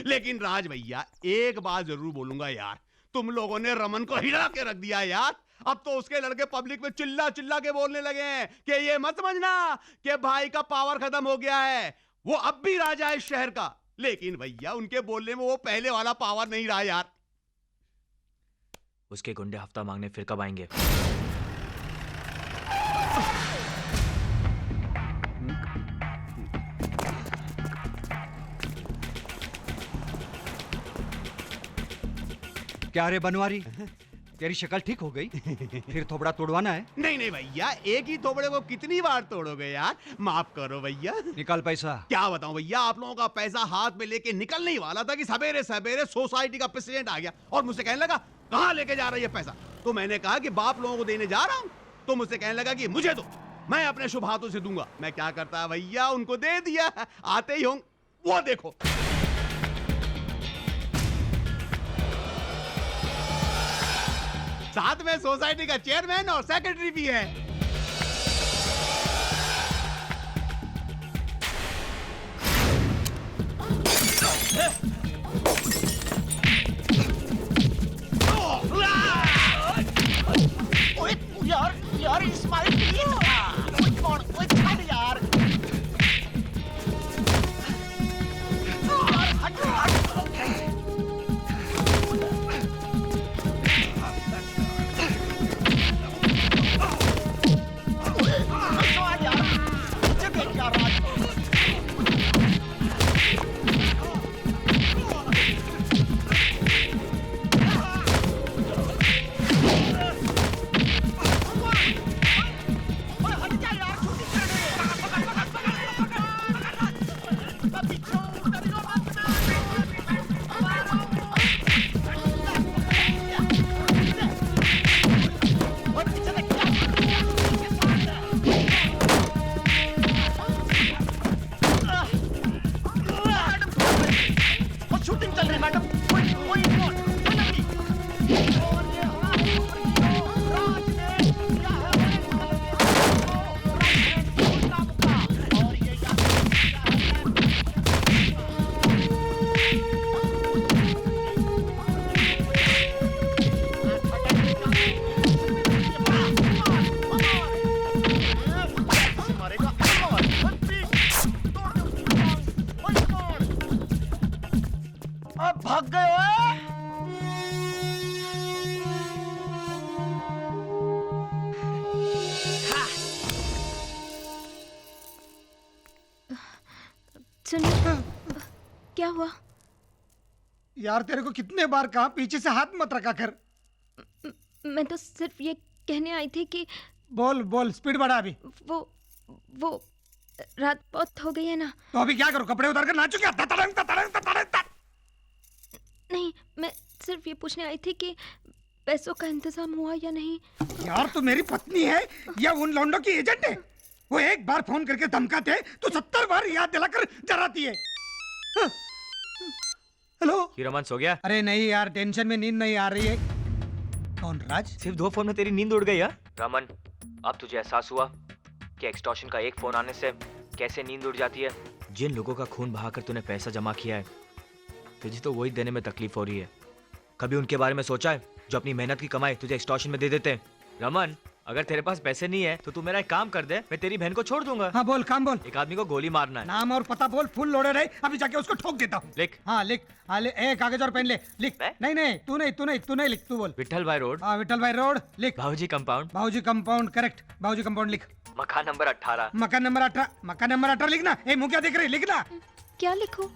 लेकिन राज भैया, एक बात जरूर बोलूंगा यार, तुम लोगों ने रमन को हिला के रख दिया यार। अब तो उसके लड़के पब्लिक में चिल्ला चिल्ला के बोलने लगे हैं कि ये मत समझना कि भाई का पावर खत्म हो गया है, वो अब भी राजा है इस शहर का। लेकिन भैया, उनके बोलने में वो पहले वाला पावर नहीं रहा यार। उसके गुंडे हफ्ता मांगने फिर कब आएंगे? क्या रे बनवारी, तेरी शक्ल ठीक हो गई? फिर थोबड़ा तोड़वाना है? नहीं भैया, एक ही थोबड़े को कितनी बार तोड़ोगे यार। माफ करो भैया। निकाल पैसा। क्या बताऊं भैया, आप लोगों का पैसा हाथ में लेके निकलने ही वाला था कि सवेरे सवेरे सोसाइटी का प्रेसिडेंट आ गया और मुझसे कहने लगा कहां लेके जा रही है पैसा। तो मैंने कहा कि बाप लोगों को देने जा रहा हूं। तो मुझसे कहने लगा कि मुझे दो, मैं अपने शुभ हाथों से दूंगा। मैं क्या करता भैया, उनको दे दिया। आते ही होंगे, वो देखो। साथ में सोसाइटी का चेयरमैन और सेक्रेटरी भी है। यार इस्माइल प्लीज छाड़ यार। यार तेरे को कितने बार कहा पीछे से हाथ मत रखा कर। मैं तो सिर्फ ये कहने आई थी कि बोल बोल, स्पीड बढ़ा अभी। वो रात बहुत हो गई है ना। तो अभी क्या करो, कपड़े उतार कर नाचो क्या? ततड़ंग, ततड़ंग, ततड़ंग, तत। नहीं, मैं सिर्फ ये पूछने आई थी कि पैसों का इंतजाम हुआ या नहीं। यार तू मेरी पत्नी है या उन लौंडों की एजेंट है? वो एक बार फोन करके धमकाते हैं तो 70 बार याद दिलाकर डराती है। हेलो, रमन सो गया? अरे नहीं यार, टेंशन में नींद नहीं आ रही है। कौन राज? सिर्फ 2 फोन में तेरी नींद उड़ गई है? रमन, अब तुझे एहसास हुआ कि एक्सटॉर्शन का एक फोन आने से कैसे नींद उड़ जाती है। जिन लोगों का खून बहाकर तूने पैसा जमा किया है, तुझे तो वही देने में तकलीफ हो रही है। कभी उनके बारे में सोचा है जो अपनी मेहनत की कमाई तुझे एक्सटॉर्शन में दे देते हैं? रमन, अगर तेरे पास पैसे नहीं है तो तू मेरा एक काम कर दे, मैं तेरी बहन को छोड़ दूंगा। हाँ बोल, काम बोल। एक आदमी को गोली मारना है। नाम और पता बोल, फुल लोडे रहे, अभी जाके उसको ठोक देता हूँ। लिख। हाँ लिख, हाँ ले, कागज और पेन ले, लिख। नहीं नहीं, तू नहीं लिख, तू बोल। विठल भाई रोड। हाँ विठल भाई रोड, लिख। बाबूजी कंपाउंड। बाबूजी कंपाउंड, करेक्ट। बाबूजी कंपाउंड लिख। मकान नंबर 18। मकान नंबर 18, मकान नंबर 18 लिखना। ए मुँह क्या देख रही, लिखना। क्या लिखूं?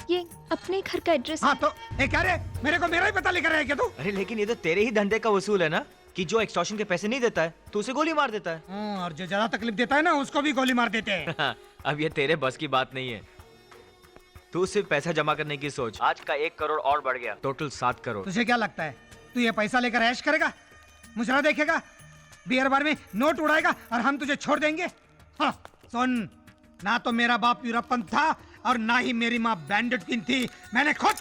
ये अपने घर का एड्रेस। हाँ तो क्या रे, मेरे को मेरा ही पता लिख रहा है क्या तू? अरे लेकिन ये तो तेरे ही धंधे का वसूल है ना, कि जो एक्सटॉर्शन के पैसे नहीं देता है तो उसे गोली मार देता है। और जो ज्यादा तकलीफ देता है ना, उसको भी गोली मार देते हैं। अब ये तेरे बस की बात नहीं है। तू सिर्फ पैसा जमा करने की सोच, आज का 1 करोड़ और बढ़ गया, टोटल 7 करोड़। तुझे क्या लगता है तू ये पैसा लेकर ऐश करेगा, मुजरा देखेगा, बियर बार में नोट उड़ाएगा और हम तुझे छोड़ देंगे? हाँ सुन, ना तो मेरा बाप यूरोपन था और ना ही मेरी माँ बैंडेड क्वीन थी। मैंने खुद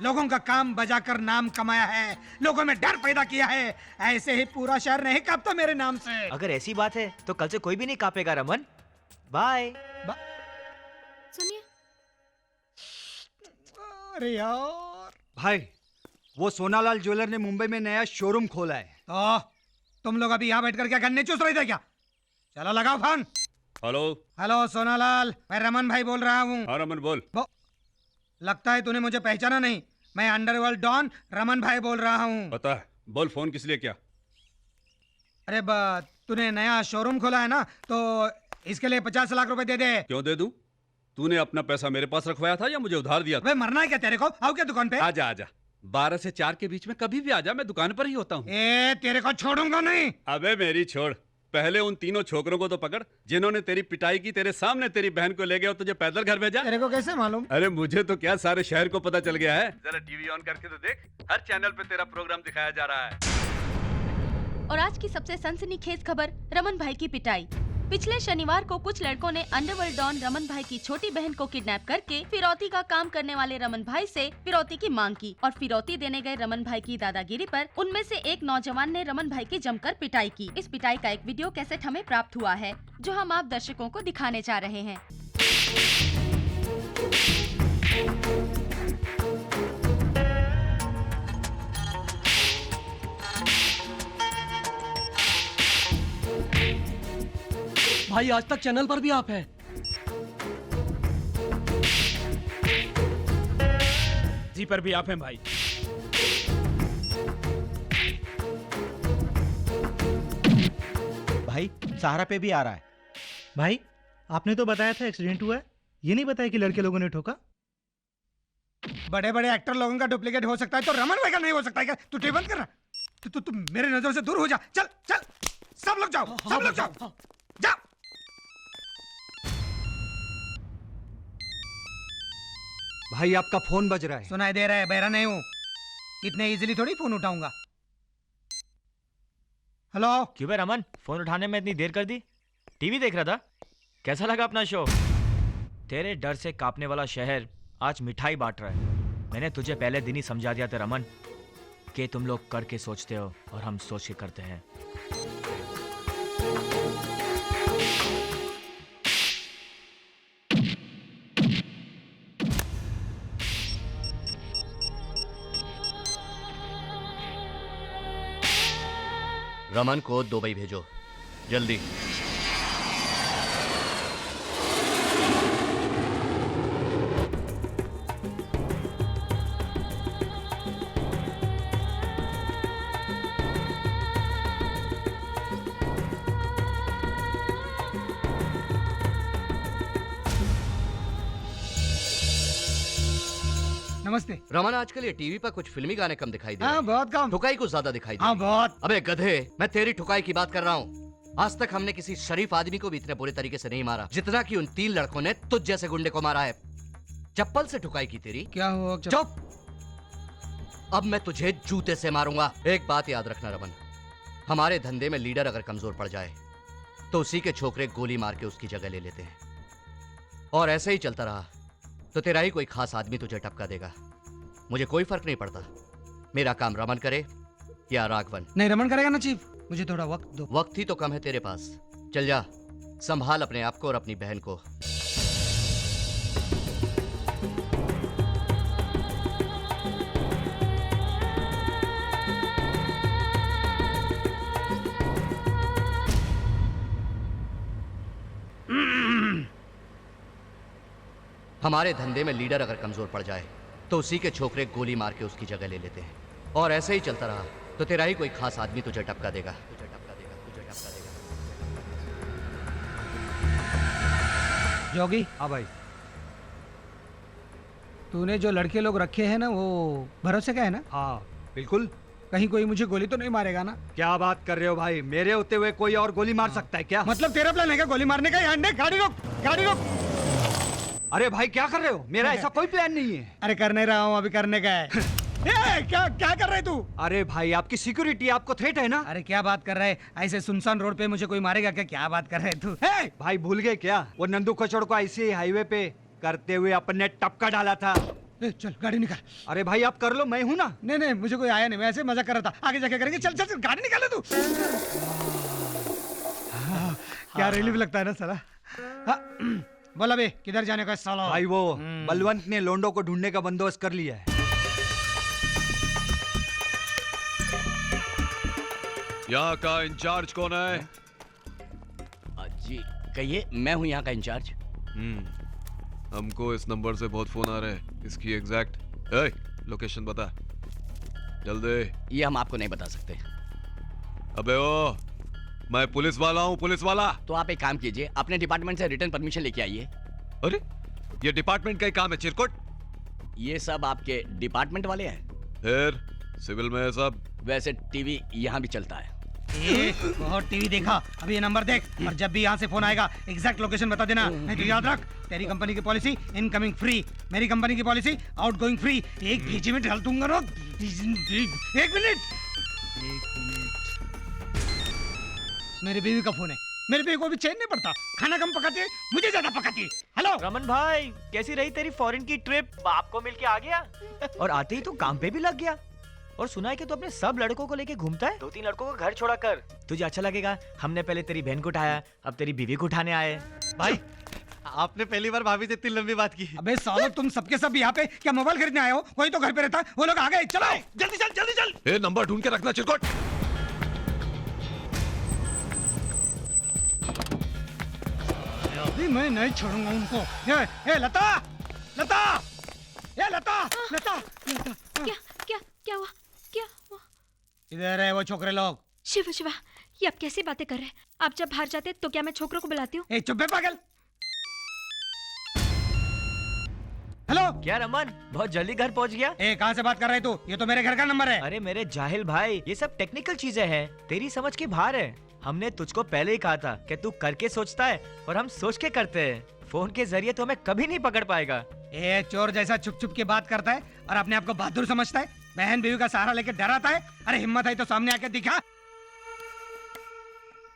लोगों का काम बजाकर नाम कमाया है, लोगों में डर पैदा किया है। ऐसे ही पूरा शहर नहीं कांपता मेरे नाम से। अगर ऐसी बात है तो कल से कोई भी नहीं कांपेगा रमन। बाय। सुनिए। अरे यार भाई, वो सोनालाल ज्वेलर ने मुंबई में नया शोरूम खोला है। तो तुम लोग अभी यहाँ बैठकर क्या गन्ने चूस रहे थे क्या? चलो लगाओ फोन। हेलो। हेलो सोनालाल, मैं रमन भाई बोल रहा हूँ। हाँ रमन बोल। लगता है तूने मुझे पहचाना नहीं। मैं अंडरवर्ल्ड डॉन रमन भाई बोल रहा हूँ। पता है, बोल फोन किस लिए किया? अरे तूने नया शोरूम खोला है ना, तो इसके लिए 50 लाख रुपए दे दे। क्यों दे दूं? तूने अपना पैसा मेरे पास रखवाया था या मुझे उधार दिया था? वे मरना है क्या तेरे को? आओ क्या दुकान पे? आजा आजा, 12 से 4 के बीच में कभी भी आजा, मैं दुकान पर ही होता हूँ। तेरे को छोड़ूंगा नहीं। अबे मेरी छोड़, पहले उन तीनों छोकरों को तो पकड़ जिन्होंने तेरी पिटाई की, तेरे सामने तेरी बहन को ले गए और तुझे पैदल घर भेजा। तेरे को कैसे मालूम? अरे मुझे तो क्या, सारे शहर को पता चल गया है। जरा टीवी ऑन करके तो देख, हर चैनल पे तेरा प्रोग्राम दिखाया जा रहा है। और आज की सबसे सनसनीखेज खबर, रमन भाई की पिटाई। पिछले शनिवार को कुछ लड़कों ने अंडरवर्ल्ड डॉन रमन भाई की छोटी बहन को किडनैप करके फिरौती का काम करने वाले रमन भाई से फिरौती की मांग की और फिरौती देने गए रमन भाई की दादागिरी पर उनमें से एक नौजवान ने रमन भाई की जमकर पिटाई की। इस पिटाई का एक वीडियो कैसेट हमें प्राप्त हुआ है, जो हम आप दर्शकों को दिखाने जा रहे हैं। भाई आज तक चैनल पर भी आप हैं। जी पर भी आप हैं भाई। भाई सहारा पे भी आ रहा है। भाई आपने तो बताया था एक्सीडेंट हुआ है, ये नहीं बताया कि लड़के लोगों ने ठोका। बड़े बड़े एक्टर लोगों का डुप्लीकेट हो सकता है तो रमन भाई का नहीं हो सकता है क्या? तू टेबल कर रहा, तू मेरे नजर से दूर हो जा। चल चल, सब लोग जाओ, सब लोग जाओ, जाओ। भाई आपका फोन बज रहा है। सुनाई दे रहा है, बहरा नहीं हूँ, इतने इजीली थोड़ी फोन उठाऊंगा। हेलो। क्यों बे रमन, फोन उठाने में इतनी देर कर दी? टीवी देख रहा था? कैसा लगा अपना शो? तेरे डर से कांपने वाला शहर आज मिठाई बांट रहा है। मैंने तुझे पहले दिन ही समझा दिया था रमन, कि तुम लोग करके सोचते हो और हम सोच के करते हैं। रमन को दुबई भेजो जल्दी। नमस्ते। रमन, आजकल ये टीवी पर कुछ फिल्मी गाने कम दिखाई दे रहे हाँ हैं। बहुत कम। ठुकाई कुछ ज्यादा दिखाई दे हाँ रही है। बहुत। अबे गधे, मैं तेरी ठुकाई की बात कर रहा हूँ। आज तक हमने किसी शरीफ आदमी को भी इतने बुरे तरीके से नहीं मारा जितना कि उन 3 लड़कों ने तुझ जैसे गुंडे को मारा है। चप्पल से ठुकाई की तेरी। क्या हुआ? चुप। अब मैं तुझे जूते से मारूंगा। एक बात याद रखना रमन, हमारे धंधे में लीडर अगर कमजोर पड़ जाए तो उसी के छोकरे गोली मार के उसकी जगह ले लेते हैं। और ऐसे ही चलता रहा तो तेरा ही कोई खास आदमी तुझे टपका देगा। मुझे कोई फर्क नहीं पड़ता, मेरा काम रमन करे या राघवन। नहीं, रमन करेगा ना चीफ। मुझे थोड़ा वक्त दो। वक्त ही तो कम है तेरे पास। चल जा, संभाल अपने आप को और अपनी बहन को। हमारे धंधे में लीडर अगर कमजोर पड़ जाए तो उसी के छोकरे गोली मार के उसकी जगह ले लेते हैं। और ऐसे ही चलता रहा तो तेरा ही कोई खास आदमी तुझे टपका देगा। जोगी। हाँ भाई। तूने जो लड़के लोग रखे हैं ना वो भरोसे का है ना? हाँ बिल्कुल। कहीं कोई मुझे गोली तो नहीं मारेगा ना? क्या बात कर रहे हो भाई, मेरे होते हुए कोई और गोली मार सकता है क्या? मतलब तेरा प्लान है क्या गोली मारने का? यहाँ नहीं, गाड़ी रोक, गाड़ी रोक। अरे भाई क्या कर रहे हो? मेरा ऐसा कोई प्लान नहीं है। अरे कर नहीं रहा हूँ, अभी करने का है। क्या क्या कर रहे तू? अरे भाई आपकी सिक्योरिटी, आपको थ्रेट है ना? अरे क्या बात कर रहे है? ऐसे सुनसान रोड पे मुझे कोई मारेगा क्या? क्या बात कर रहे तू? भाई भूल गए क्या, वो नंदू कचौड़ को ऐसे हाईवे पे करते हुए अपन ने टपका डाला था। चल गाड़ी निकाल। अरे भाई आप कर लो, मैं हूँ ना। नहीं नहीं, मुझे कोई आया नहीं, मैं ऐसे मजा कर रहा था। आगे जाके करेंगे। चल चल चल, गाड़ी निकाले तू। क्या रिलीफ लगता है ना साला। बोला बे, किधर जाने का साला? भाई वो बलवंत ने लोंडो को ढूंढने का बंदोबस्त कर लिया है। यहाँ का इंचार्ज कौन है? जी कहिए, मैं हूँ यहाँ का इंचार्ज। हमको इस नंबर से बहुत फोन आ रहे हैं। इसकी एग्जैक्ट लोकेशन बता जल्दी। ये हम आपको नहीं बता सकते। अबे ओ, मैं पुलिस वाला हूँ, पुलिस वाला। तो आप एक काम कीजिए, अपने डिपार्टमेंट से रिटर्न परमिशन लेके आइए। अरे ये डिपार्टमेंट का ही काम है चिरकुट। ये सब आपके डिपार्टमेंट वाले हैं? फिर सिविल में है सब। वैसे टीवी यहाँ भी चलता है। बहुत टीवी देखा। अभी ये नंबर देख, और जब भी यहाँ से फोन आएगा एग्जैक्ट लोकेशन बता देना। नहीं तो याद रख, तेरी कंपनी की पॉलिसी इनकमिंग फ्री, मेरी कंपनी की पॉलिसी आउटगोइंग फ्री। एक भेजी में डाल दूंगा ना। एक मिनट। मेरी बीवी का फोन है। मेरी बीवी को भी चैन नहीं पड़ता, खाना कम पकाती है, मुझे ज्यादा पकाती है। हेलो रमन भाई, कैसी रही तेरी फॉरेन की ट्रिप? बाप को मिलके आ गया और आते ही तो काम पे भी लग गया। और सुना है कि तू अपने सब लड़कों को लेके घूमता है। 2-3 लड़कों को घर छोड़ा कर। तुझे अच्छा लगेगा, हमने पहले तेरी बहन को उठाया, अब तेरी बीवी को उठाने आए। भाई आपने पहली बार भाभी से इतनी लंबी बात की। अबे सालो, तुम सबके सब यहाँ पे क्या मोबाइल खरीदने आए हो? कोई तो घर पे रहता है। वो लोग आ गए, चलो जल्दी चल, जल्दी चल। नंबर ढूंढ के रखना चिरकुट। अभी मैं नहीं छोड़ूंगा उनको। ये लता, लता, ये लता, लता, लता। क्या हुआ? क्या हुआ? इधर है वो छोकरे लोग। शिवा शिवा, ये आप कैसी बातें कर रहे हैं? आप जब बाहर जाते तो क्या मैं छोकरों को बुलाती हूँ? ए चुप बे पागल। हेलो। क्या रमन, बहुत जल्दी घर पहुँच गया? कहाँ से बात कर रहे तू? ये तो मेरे घर का नंबर है। अरे मेरे जाहिल भाई, ये सब टेक्निकल चीजें हैं, तेरी समझ के बाहर है। हमने तुझको पहले ही कहा था कि तू करके सोचता है और हम सोच के करते हैं। फोन के जरिए तो हमें कभी नहीं पकड़ पाएगा। ए चोर जैसा छुप छुप के बात करता है और अपने आप को बहादुर समझता है। बहन बीवी का सहारा लेके डराता है। अरे हिम्मत है तो सामने आके दिखा।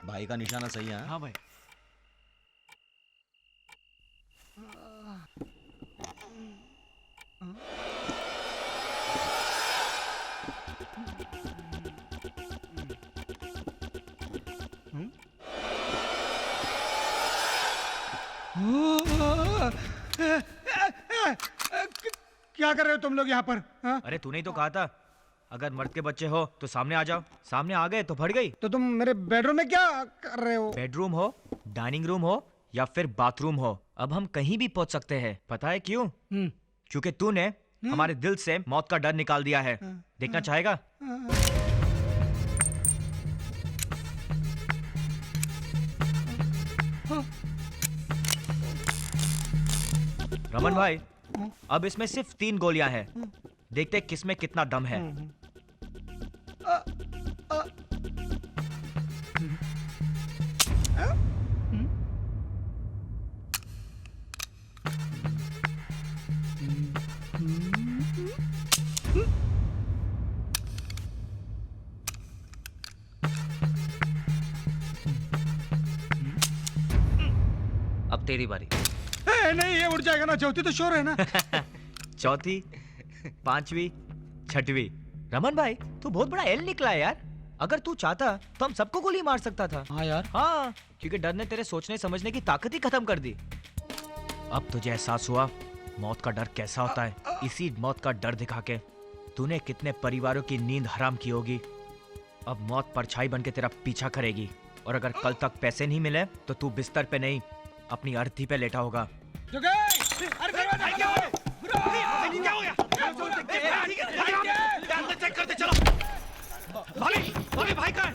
भाई का निशाना सही है। हाँ भाई। क्या कर रहे हो तुम लोग यहाँ पर? अरे तूने ही तो कहा था अगर मर्द के बच्चे हो तो सामने आ जाओ। सामने आ गए तो फट गई। तो तुम मेरे बेडरूम में क्या कर रहे हो? बेडरूम हो, डाइनिंग रूम हो या फिर बाथरूम हो, अब हम कहीं भी पहुंच सकते हैं। पता है क्यों? क्योंकि तूने हमारे दिल से मौत का डर निकाल दिया है। देखना चाहेगा? रमन भाई, अब इसमें सिर्फ 3 गोलियां हैं। देखते हैं किसमें कितना दम है। अब तेरी बारी। नहीं, ये उड़ जाएगा ना, चौथी तो श्योर है ना। चौथी, 5वीं, 6वीं। रमन भाई तू बहुत बड़ा एल निकला है यार। अगर तू चाहता तो हम सबको गोली मार सकता था। हाँ यार। हाँ, क्योंकि डर ने तेरे सोचने समझने की ताकत ही खत्म कर दी। अब तुझे एहसास हुआ मौत का डर कैसा होता है। इसी मौत का डर दिखा के तूने कितने परिवारों की नींद हराम की होगी। अब मौत परछाई बन के तेरा पीछा करेगी, और अगर कल तक पैसे नहीं मिले तो तू बिस्तर पे नहीं अपनी अर्थी पे लेटा होगा। भाई कहाँ है?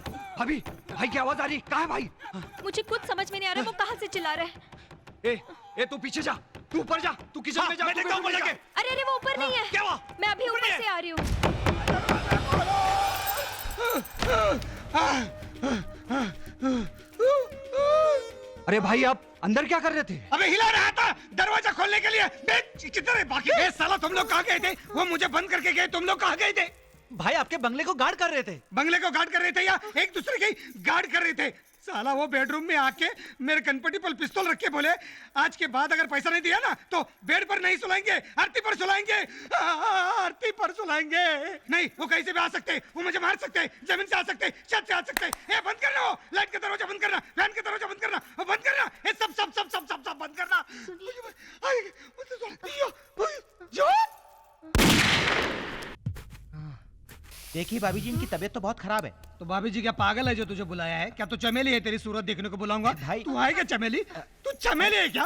भाई की आवाज आ रही, कहाँ है भाई? मुझे कुछ समझ में नहीं आ रहा है, वो कहाँ से चिल्ला रहा है। ए तू पीछे जा, तू ऊपर जा, तू किचन में जा, मैं देखता हूं ऊपर जाके। अरे वो ऊपर नहीं है। क्या हुआ? मैं अभी ऊपर से आ रही हूँ। अरे भाई आप अंदर क्या कर रहे थे? अबे हिला रहा था दरवाजा खोलने के लिए। कितने बाकी साला तुम लोग कहाँ गए थे? वो मुझे बंद करके गए, तुम लोग कहाँ गए थे? भाई आपके बंगले को गार्ड कर रहे थे। बंगले को गार्ड कर रहे थे या एक दूसरे की गार्ड कर रहे थे? साला वो बेडरूम में आके मेरे कनपटी पर पिस्तौल रख के बोले आज के बाद अगर पैसा नहीं दिया ना तो बेड पर नहीं सुलाएंगे, आरती पर सुलाएंगे। आरती पर सुलाएंगे नहीं, वो कहीं से भी आ सकते, वो मुझे मार सकते, जमीन से आ सकते, छत से आ सकते। ए बंद करना, वो लाइट का दरवाजा बंद करना, फैन का दरवाजा बंद करना, वो बंद करना, ये सब सब सब सब सब सब बंद करना। देखिए भाभी जी, इनकी तबीयत तो बहुत खराब है। तो भाभी जी क्या पागल है जो तुझे बुलाया है? क्या तू चमेली है? तेरी सूरत देखने को बुलाऊंगा भाई। तू आएगा चमेली? तू चमेली है क्या?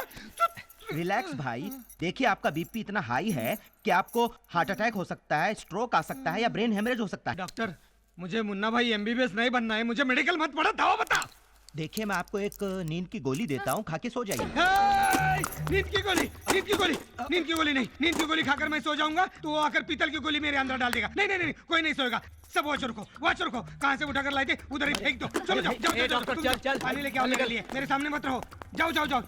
रिलैक्स भाई, देखिए आपका बीपी इतना हाई है कि आपको हार्ट अटैक हो सकता है, स्ट्रोक आ सकता है या ब्रेन हेमरेज हो सकता है। डॉक्टर, मुझे मुन्ना भाई एमबीबीएस नहीं बनना है, मुझे मेडिकल मत पढ़ा, दवा बता। देखिए मैं आपको एक नींद की गोली देता हूँ, खा के सो जाइए। नींद की गोली, नींद की गोली, नींद की गोली नहीं, नींद की गोली खाकर मैं सो जाऊंगा तो वो आकर पीतल की गोली मेरे अंदर डाल देगा। नहीं नहीं नहीं, कोई नहीं सोएगा। सब वॉचर को कहाँ से उठाकर लाए थे उधर ही फेंक दो। चलो जाओ जाओ, चल पानी लेके आओ, निकल लिए, मेरे सामने मत रहो, जाओ जाओ जाओ।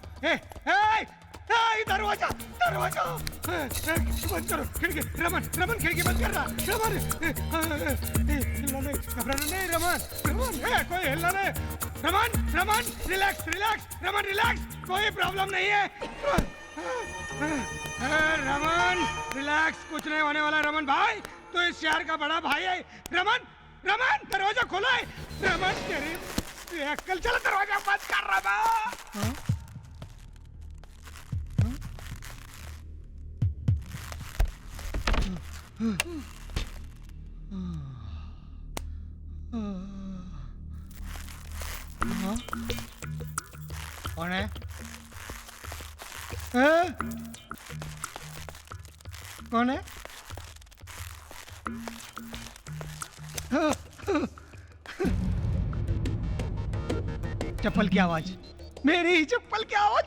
दरवाजा दरवाजा बंद करो, खिड़की रमन रमन खिड़की बंद करना। रमन हिलना नहीं, घबराना नहीं रमन, रमन कोई हिलना नहीं। Raman Raman relax relax, Raman relax, कोई प्रॉब्लम नहीं है। रमन रिलैक्स, कुछ नहीं होने वाला। रमन भाई तो इस शहर का बड़ा भाई है। रमन रमन दरवाजा खोला है। रमन तेरी अक्ल, चलो दरवाजा बंद कर। रमन कौन है? कौन है? चप्पल की आवाज, मेरी ही चप्पल की आवाज।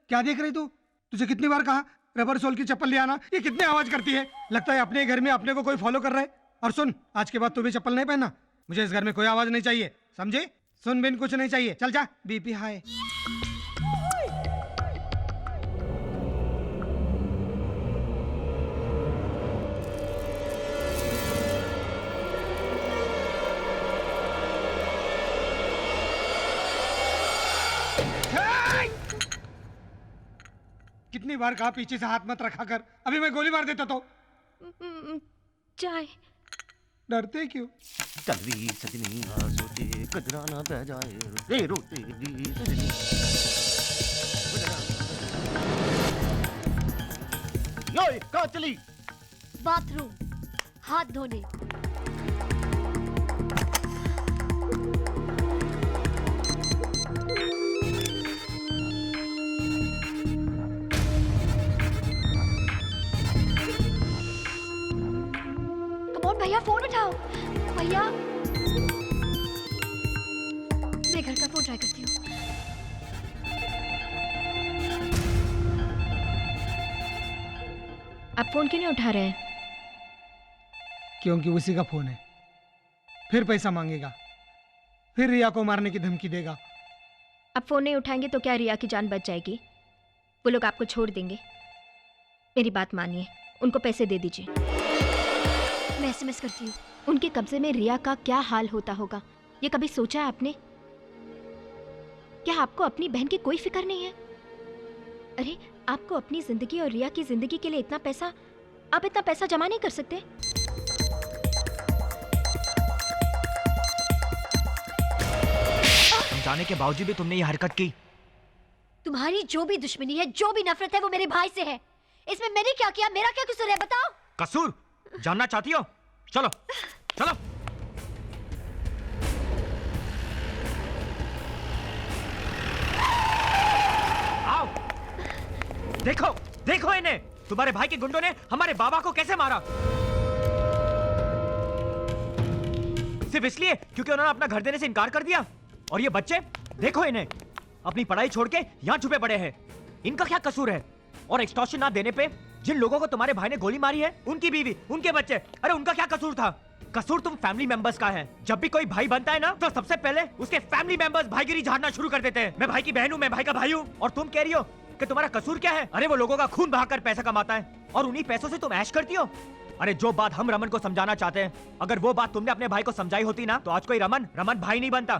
क्या देख रही तू? तुझे कितनी बार कहा रबर सोल की चप्पल ले आना, ये कितनी आवाज करती है। लगता है अपने घर में अपने को कोई फॉलो कर रहा है। और सुन, आज के बाद तू भी चप्पल नहीं पहनना, मुझे इस घर में कोई आवाज नहीं चाहिए, समझे? सुन बिन कुछ नहीं चाहिए, चल जा। BP high. कितनी बार कहा पीछे से हाथ मत रखा कर, अभी मैं गोली मार देता तो। चाय। डरते क्यों? कलवी सजनी सोचे कजरा ना बह जाए रे रोते दी सजनी। योय कहाँ चली? बाथरूम, हाथ धोने। भैया फोन उठाओ। भैया मैं घर का फोन ट्राई करती हूँ। आप फोन क्यों नहीं उठा रहे हैं? क्योंकि उसी का फोन है। फिर पैसा मांगेगा, फिर रिया को मारने की धमकी देगा। आप फोन नहीं उठाएंगे तो क्या रिया की जान बच जाएगी? वो लोग आपको छोड़ देंगे। मेरी बात मानिए, उनको पैसे दे दीजिए। मैं एसएमएस करती हूँ। उनके कब्जे में रिया का क्या हाल होता होगा, ये कभी सोचा है आपने? क्या आपको अपनी बहन की कोई फिक्र नहीं है? अरे आपको अपनी जिंदगी और रिया की जिंदगी के लिए इतना पैसा, आप इतना पैसा जमा नहीं कर सकते? समझाने के बावजूद भी तुमने ये हरकत की। तुम्हारी जो भी दुश्मनी है, जो भी नफरत है, वो मेरे भाई से है। इसमें मैंने क्या किया? मेरा क्या कसूर है? बताओ। कसूर जानना चाहती हो? चलो चलो। आओ, देखो देखो इन्हें। तुम्हारे भाई के गुंडों ने हमारे बाबा को कैसे मारा, सिर्फ इसलिए क्योंकि उन्होंने अपना घर देने से इनकार कर दिया। और ये बच्चे देखो इन्हें, अपनी पढ़ाई छोड़ के यहाँ छुपे पड़े हैं। इनका क्या कसूर है? और एक्सटॉर्शन ना देने पे जिन लोगों को तुम्हारे भाई ने गोली मारी है, उनकी बीवी, उनके बच्चे, अरे उनका क्या कसूर था? कसूर तुम फैमिली मेंबर्स का है। जब भी कोई भाई बनता है ना, तो सबसे पहले उसके फैमिली मेंबर्स भाईगिरी झाड़ना शुरू कर देते हैं। मैं भाई की बहन हूँ, मैं भाई का भाई हूँ, और तुम कह रही हो कि तुम्हारा कसूर क्या है? अरे वो लोगों का खून बहाकर पैसा कमाता है और उन्हीं पैसों से तुम ऐश करती हो। अरे जो बात हम रमन को समझाना चाहते हैं, अगर वो बात तुमने अपने भाई को समझाई होती ना, तो आज कोई रमन भाई नहीं बनता।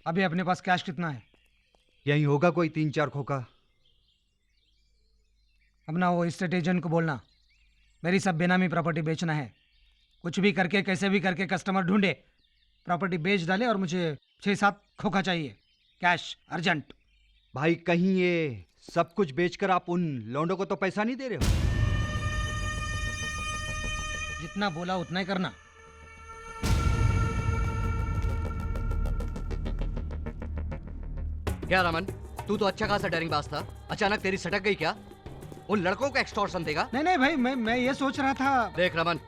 अभी अपने पास कैश कितना है? यही होगा कोई 3-4 खोखा। अपना वो एस्टेट एजेंट को बोलना मेरी सब बेनामी प्रॉपर्टी बेचना है। कुछ भी करके, कैसे भी करके कस्टमर ढूंढे, प्रॉपर्टी बेच डाले और मुझे 6-7 खोखा चाहिए, कैश अर्जेंट। भाई कहीं ये सब कुछ बेचकर आप उन लौंडों को तो पैसा नहीं दे रहे हो? जितना बोला उतना ही करना। क्या रमन, तू तो अच्छा खासा डेयरिंग बाज था, अचानक तेरी सटक गई क्या? उन लड़कों को एक्सटॉर्शन देगा? नहीं भाई, मैं ये सोच रहा था। देख रमन,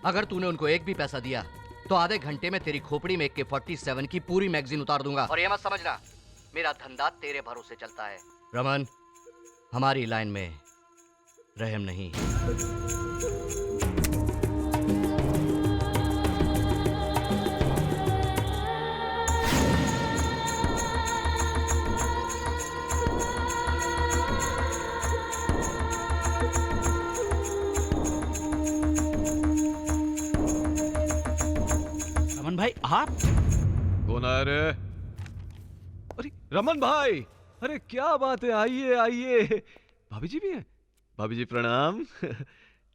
अगर तूने उनको एक भी पैसा दिया तो आधे घंटे में तेरी खोपड़ी में AK-47 की पूरी मैगजीन उतार दूंगा। और ये मत समझना मेरा धंधा तेरे भरोसे चलता है। रमन, हमारी लाइन में रहम नहीं। भाई आप कौन आया रे? अरे रमन भाई, अरे क्या बात है, आइए आइए। भाभी जी भी हैं? भाभी जी प्रणाम।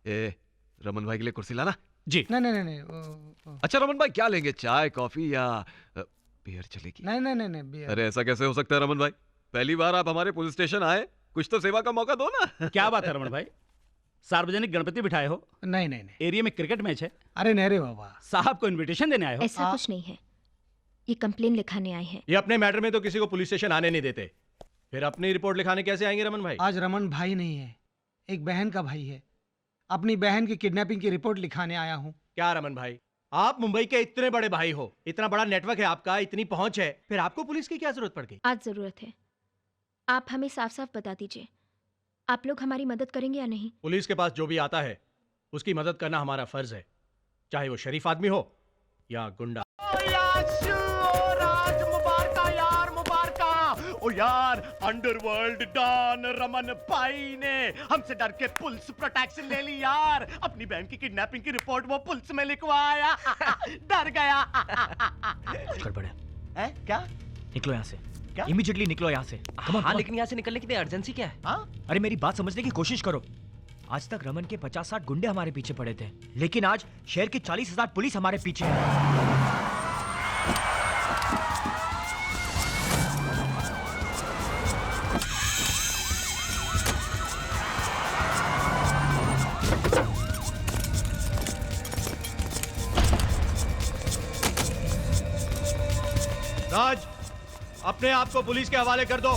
ए रमन भाई के लिए कुर्सी लाना। जी। नहीं। अच्छा रमन भाई क्या लेंगे, चाय कॉफी या बियर चलेगी? नहीं बियर। अरे ऐसा कैसे हो सकता है रमन भाई, पहली बार आप हमारे पुलिस स्टेशन आए, कुछ तो सेवा का मौका दो ना। क्या बात है रमन भाई, सार्वजनिक गणपति बिठाए हो? नहीं। एरिया में क्रिकेट मैच है? अरे नहीं रे बाबा, साहब को इनविटेशन देने आए हो? ऐसा कुछ नहीं है, ये कंप्लेन लिखाने आए हैं। ये अपने मैटर में तो किसी को पुलिस स्टेशन आने नहीं देते, फिर अपनी रिपोर्ट लिखाने कैसे आएंगे रमन भाई? आज रमन भाई नहीं है, एक बहन का भाई है। अपनी बहन की किडनैपिंग की रिपोर्ट लिखाने आया हूँ। क्या रमन भाई, आप मुंबई के इतने बड़े भाई हो, इतना बड़ा नेटवर्क है आपका, इतनी पहुंच है, फिर आपको पुलिस की क्या जरूरत पड़ गई? आज जरूरत है। आप हमें साफ साफ बता दीजिए, आप लोग हमारी मदद करेंगे या नहीं? पुलिस के पास जो भी आता है उसकी मदद करना हमारा फर्ज है, चाहे वो शरीफ आदमी हो या गुंडा। ओ यार, अंडरवर्ल्ड डॉन रमन भाई ने हमसे डर के पुलिस प्रोटेक्शन ले ली यार। अपनी बहन की किडनैपिंग की रिपोर्ट वो पुलिस में लिखवाया। डर गया। गड़बड़ है क्या? निकलो यहाँ से, इमीडिएटली निकलो यहाँ से। हाँ, लेकिन यहाँ से निकलने की अर्जेंसी क्या है? अरे मेरी बात समझने की कोशिश करो। आज तक रमन के 50-60 गुंडे हमारे पीछे पड़े थे, लेकिन आज शहर की 40,000 पुलिस हमारे पीछे है। राज, अपने आप को पुलिस के हवाले कर दो।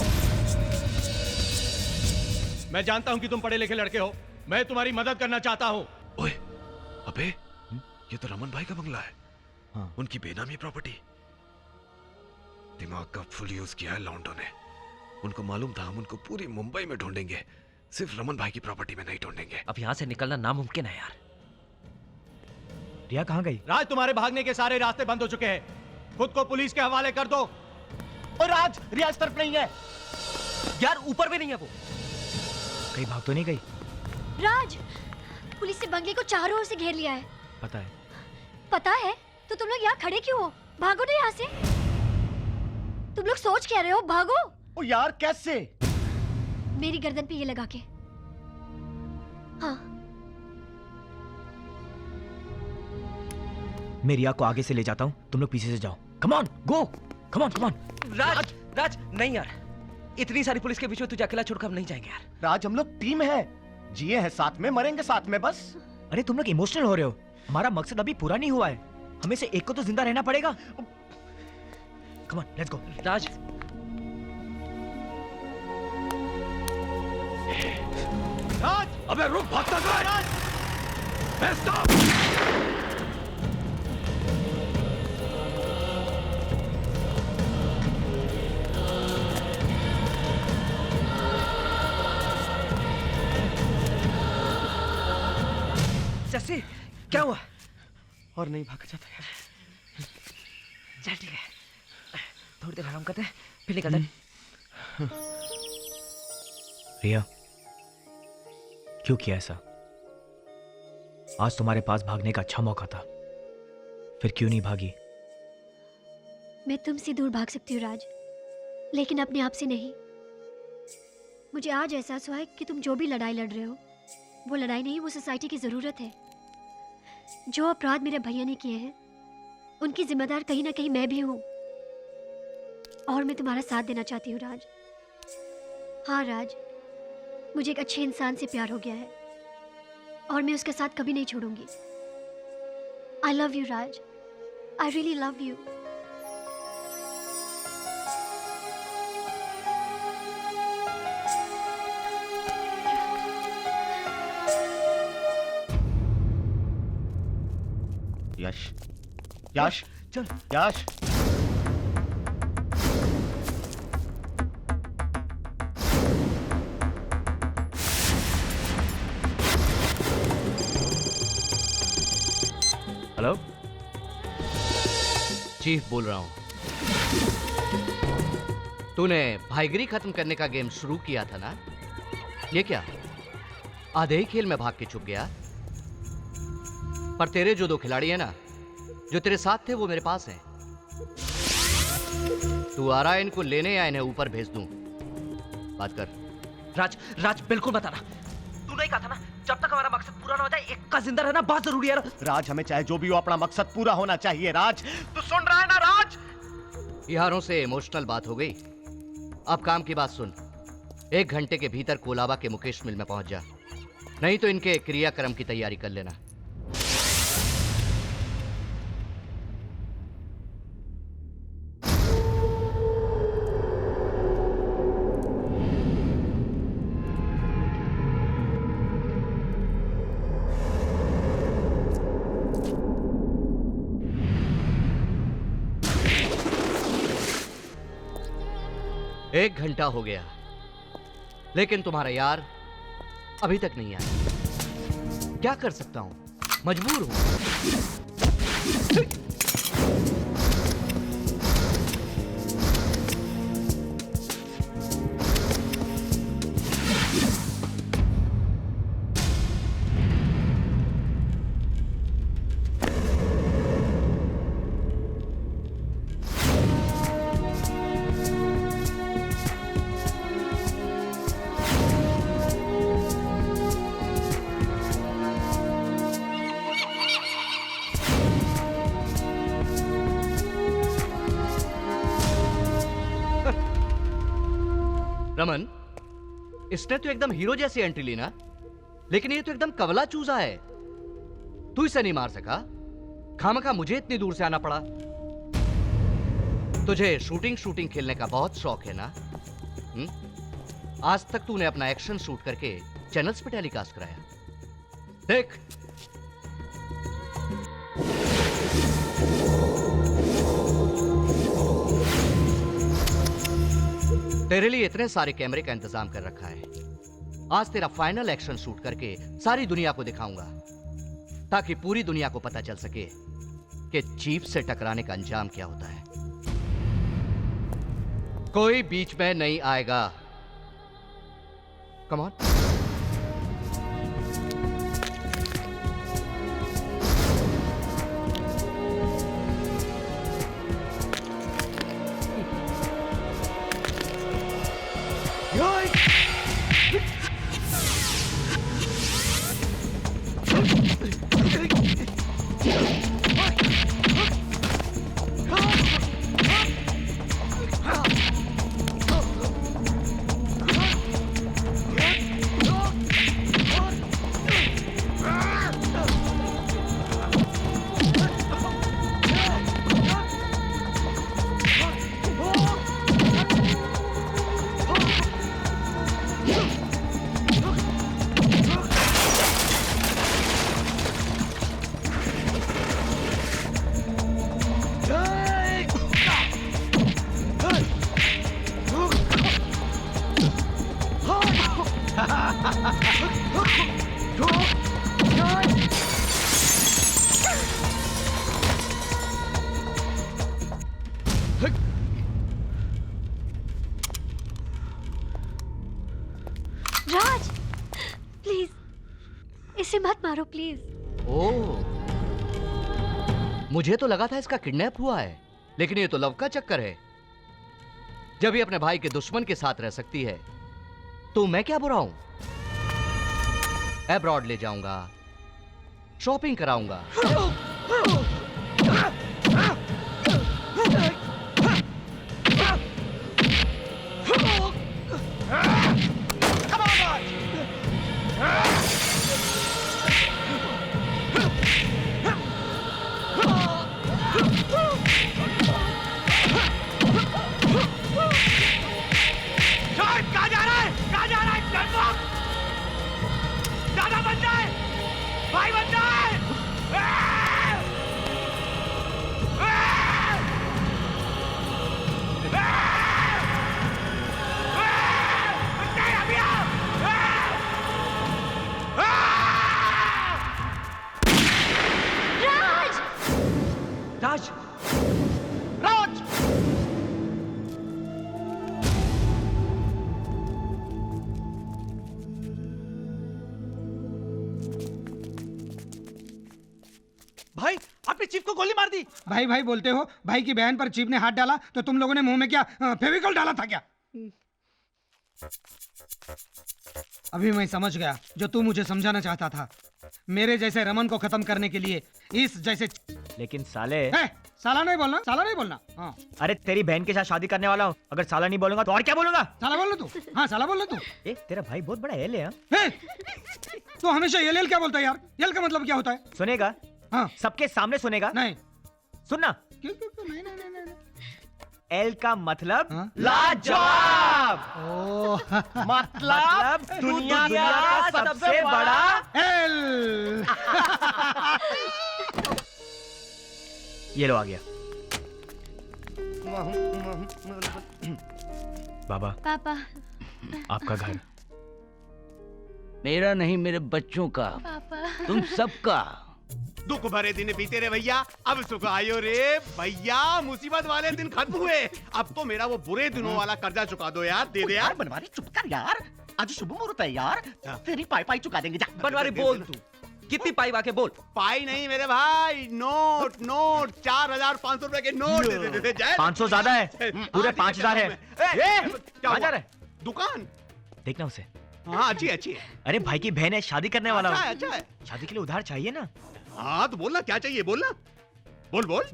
मैं जानता हूं कि तुम पढ़े लिखे लड़के हो, मैं तुम्हारी मदद करना चाहता हूं। ओए, अबे ये तो रमन भाई का बंगला है। हाँ। उनकी बेनामी प्रॉपर्टी। दिमाग का फुल यूज किया है लौंडों ने। उनको मालूम था हम उनको पूरी मुंबई में ढूंढेंगे, सिर्फ रमन भाई की प्रॉपर्टी में नहीं ढूंढेंगे। अब यहाँ से निकलना नामुमकिन है यार। रिया कहाँ गई? राज, तुम्हारे भागने के सारे रास्ते बंद हो चुके हैं। खुद को पुलिस के हवाले कर दो। और राज, रिया इस तरफ नहीं है यार, ऊपर भी नहीं है वो। कहीं भाग तो नहीं गई? राज, पुलिस ने बंगले को चारों ओर से घेर लिया है। पता है। पता है? तो तुम लोग यहाँ खड़े क्यों हो? भागो ना यहाँ से। तुम लोग सोच क्या रहे हो? भागो। ओ यार, कैसे? मेरी गर्दन पे ये लगा के। हाँ। मैं रिया को आगे से ले जाता हूँ, तुम लोग पीछे से जाओ। Come on, go. Come on, come on. Raj, Raj, नहीं यार, इतनी सारी पुलिस के बीच में तुझे अकेला छोड़कर हम नहीं जाएंगे यार। राज, हम लोग टीम है, जिए हैं साथ में, मरेंगे साथ में बस। अरे तुम लोग इमोशनल हो रहे हो। हमारा मकसद अभी पूरा नहीं हुआ है। हमें से एक को तो जिंदा रहना पड़ेगा। Come on, let's go. राज, राज, अबे रुक, भागता कहाँ है? स्टॉप! जैसे क्या हुआ? और नहीं भागा जाता यार। चल ठीक है, थोड़ी देर आराम करते हैं, फिर निकलते हैं। रिया, क्यों किया ऐसा? आज तुम्हारे पास भागने का अच्छा मौका था, फिर क्यों नहीं भागी? मैं तुमसे दूर भाग सकती हूँ राज, लेकिन अपने आप से नहीं। मुझे आज एहसास हुआ है कि तुम जो भी लड़ाई लड़ रहे हो, वो लड़ाई नहीं, वो सोसाइटी की ज़रूरत है। जो अपराध मेरे भैया ने किए हैं, उनकी जिम्मेदार कहीं ना कहीं मैं भी हूँ। और मैं तुम्हारा साथ देना चाहती हूँ राज। हाँ राज, मुझे एक अच्छे इंसान से प्यार हो गया है और मैं उसके साथ कभी नहीं छोड़ूंगी। I love you Raj, I really love you. Yash, Yash, चल, यश। हेलो, चीफ बोल रहा हूं। तूने भाईगिरी खत्म करने का गेम शुरू किया था ना? ये क्या, आधे ही खेल में भाग के चुक गया? पर तेरे जो दो खिलाड़ी हैं ना, जो तेरे साथ थे, वो मेरे पास हैं। तू आ रहा है इनको लेने या इन्हें ऊपर भेज दूं? बात कर। राज, राज बिल्कुल बता रहा। तू नहीं कहा था ना, जब तक हमारा मकसद पूरा ना हो जाए, एक का जिंदा रहना बहुत जरूरी है। राज, हमें चाहे जो भी हो, अपना मकसद पूरा होना चाहिए। राज, तू सुन रहा है ना राज? यारों से इमोशनल बात हो गई, अब काम की बात सुन। 1 घंटे के भीतर कोलाबा के मुकेश मिल में पहुंच जा, नहीं तो इनके क्रियाक्रम की तैयारी कर लेना। एक घंटा हो गया, लेकिन तुम्हारा यार अभी तक नहीं आया। क्या कर सकता हूं, मजबूर हूं। रमन, इसने तो एकदम हीरो जैसी एंट्री ली ना, लेकिन ये तो एकदम कवला चूजा है। तू इसे नहीं मार सका, खामखा मुझे इतनी दूर से आना पड़ा। तुझे शूटिंग खेलने का बहुत शौक है ना? आज तक तूने अपना एक्शन शूट करके चैनल्स पे टेलीकास्ट कराया। देख, तेरे लिए इतने सारे कैमरे का इंतजाम कर रखा है। आज तेरा फाइनल एक्शन शूट करके सारी दुनिया को दिखाऊंगा, ताकि पूरी दुनिया को पता चल सके कि जीप से टकराने का अंजाम क्या होता है। कोई बीच में नहीं आएगा। कम ऑन। राज, प्लीज इसे मत मारो प्लीज। ओह, मुझे तो लगा था इसका किडनैप हुआ है, लेकिन ये तो लव का चक्कर है। जब ये अपने भाई के दुश्मन के साथ रह सकती है, तो मैं क्या बुरा हूं? अब्रॉड ले जाऊंगा, शॉपिंग कराऊंगा। कहाँ जा रहा है? कहाँ जा रहा है? दादा बन जाए, भाई बन जाए। राज, राज, भाई आपने चीफ को गोली मार दी। भाई भाई बोलते हो? भाई की बहन पर चीफ ने हाथ डाला तो तुम लोगों ने मुंह में क्या फेविकॉल डाला था क्या? अभी मैं समझ गया जो तू मुझे समझाना चाहता था। मेरे जैसे रमन को खत्म करने के लिए इस जैसे। लेकिन साले साला नहीं बोलना, साला नहीं बोलना। हाँ। अरे तेरी बहन के साथ शादी करने वाला हूँ, अगर साला नहीं बोलूंगा तो और क्या बोलूंगा? साला बोल तू। हाँ साला बोल तू। तेरा भाई बहुत बड़ा एल है। तो हमेशा एल क्या बोलता है यार? एल का मतलब क्या होता है? सुनेगा? हाँ। सबके सामने सुनेगा? नहीं। सुनना। क्यों क्यों क्यों? नहीं नहीं नहीं नहीं। एल का मतलब लाजवाब। मतलब दुनिया का सबसे बड़ा एल। ये लो आ गया। बाबा, पापा, आपका घर। मेरा नहीं, मेरे बच्चों का, पापा, तुम सबका। दुख भरे दिन बीते रे भैया, अब सुख आयो रे भैया। मुसीबत वाले दिन खत्म हुए, अब तो मेरा वो बुरे दिनों वाला कर्जा चुका दो यार, दे दे यार। बनवारी चुप कर यार, आज शुभ मुहूर्त है यार, तेरी पाई पाई चुका देंगे। जा बनवारी बोल तू, कितनी पाई वाके बोल। पाई नहीं मेरे भाई, नोट नोट 4,500 रुपए के नोट दे दे। 500 ज्यादा है, पूरे 5,000 है। क्या जा रहा है? दुकान देखना उसे। हाँ अच्छी अच्छी है। अरे भाई की बहन है, शादी करने वाला हूँ। अच्छा है। शादी के लिए उधार चाहिए ना। हाँ तो बोलना क्या चाहिए, बोलना, बोल बोल।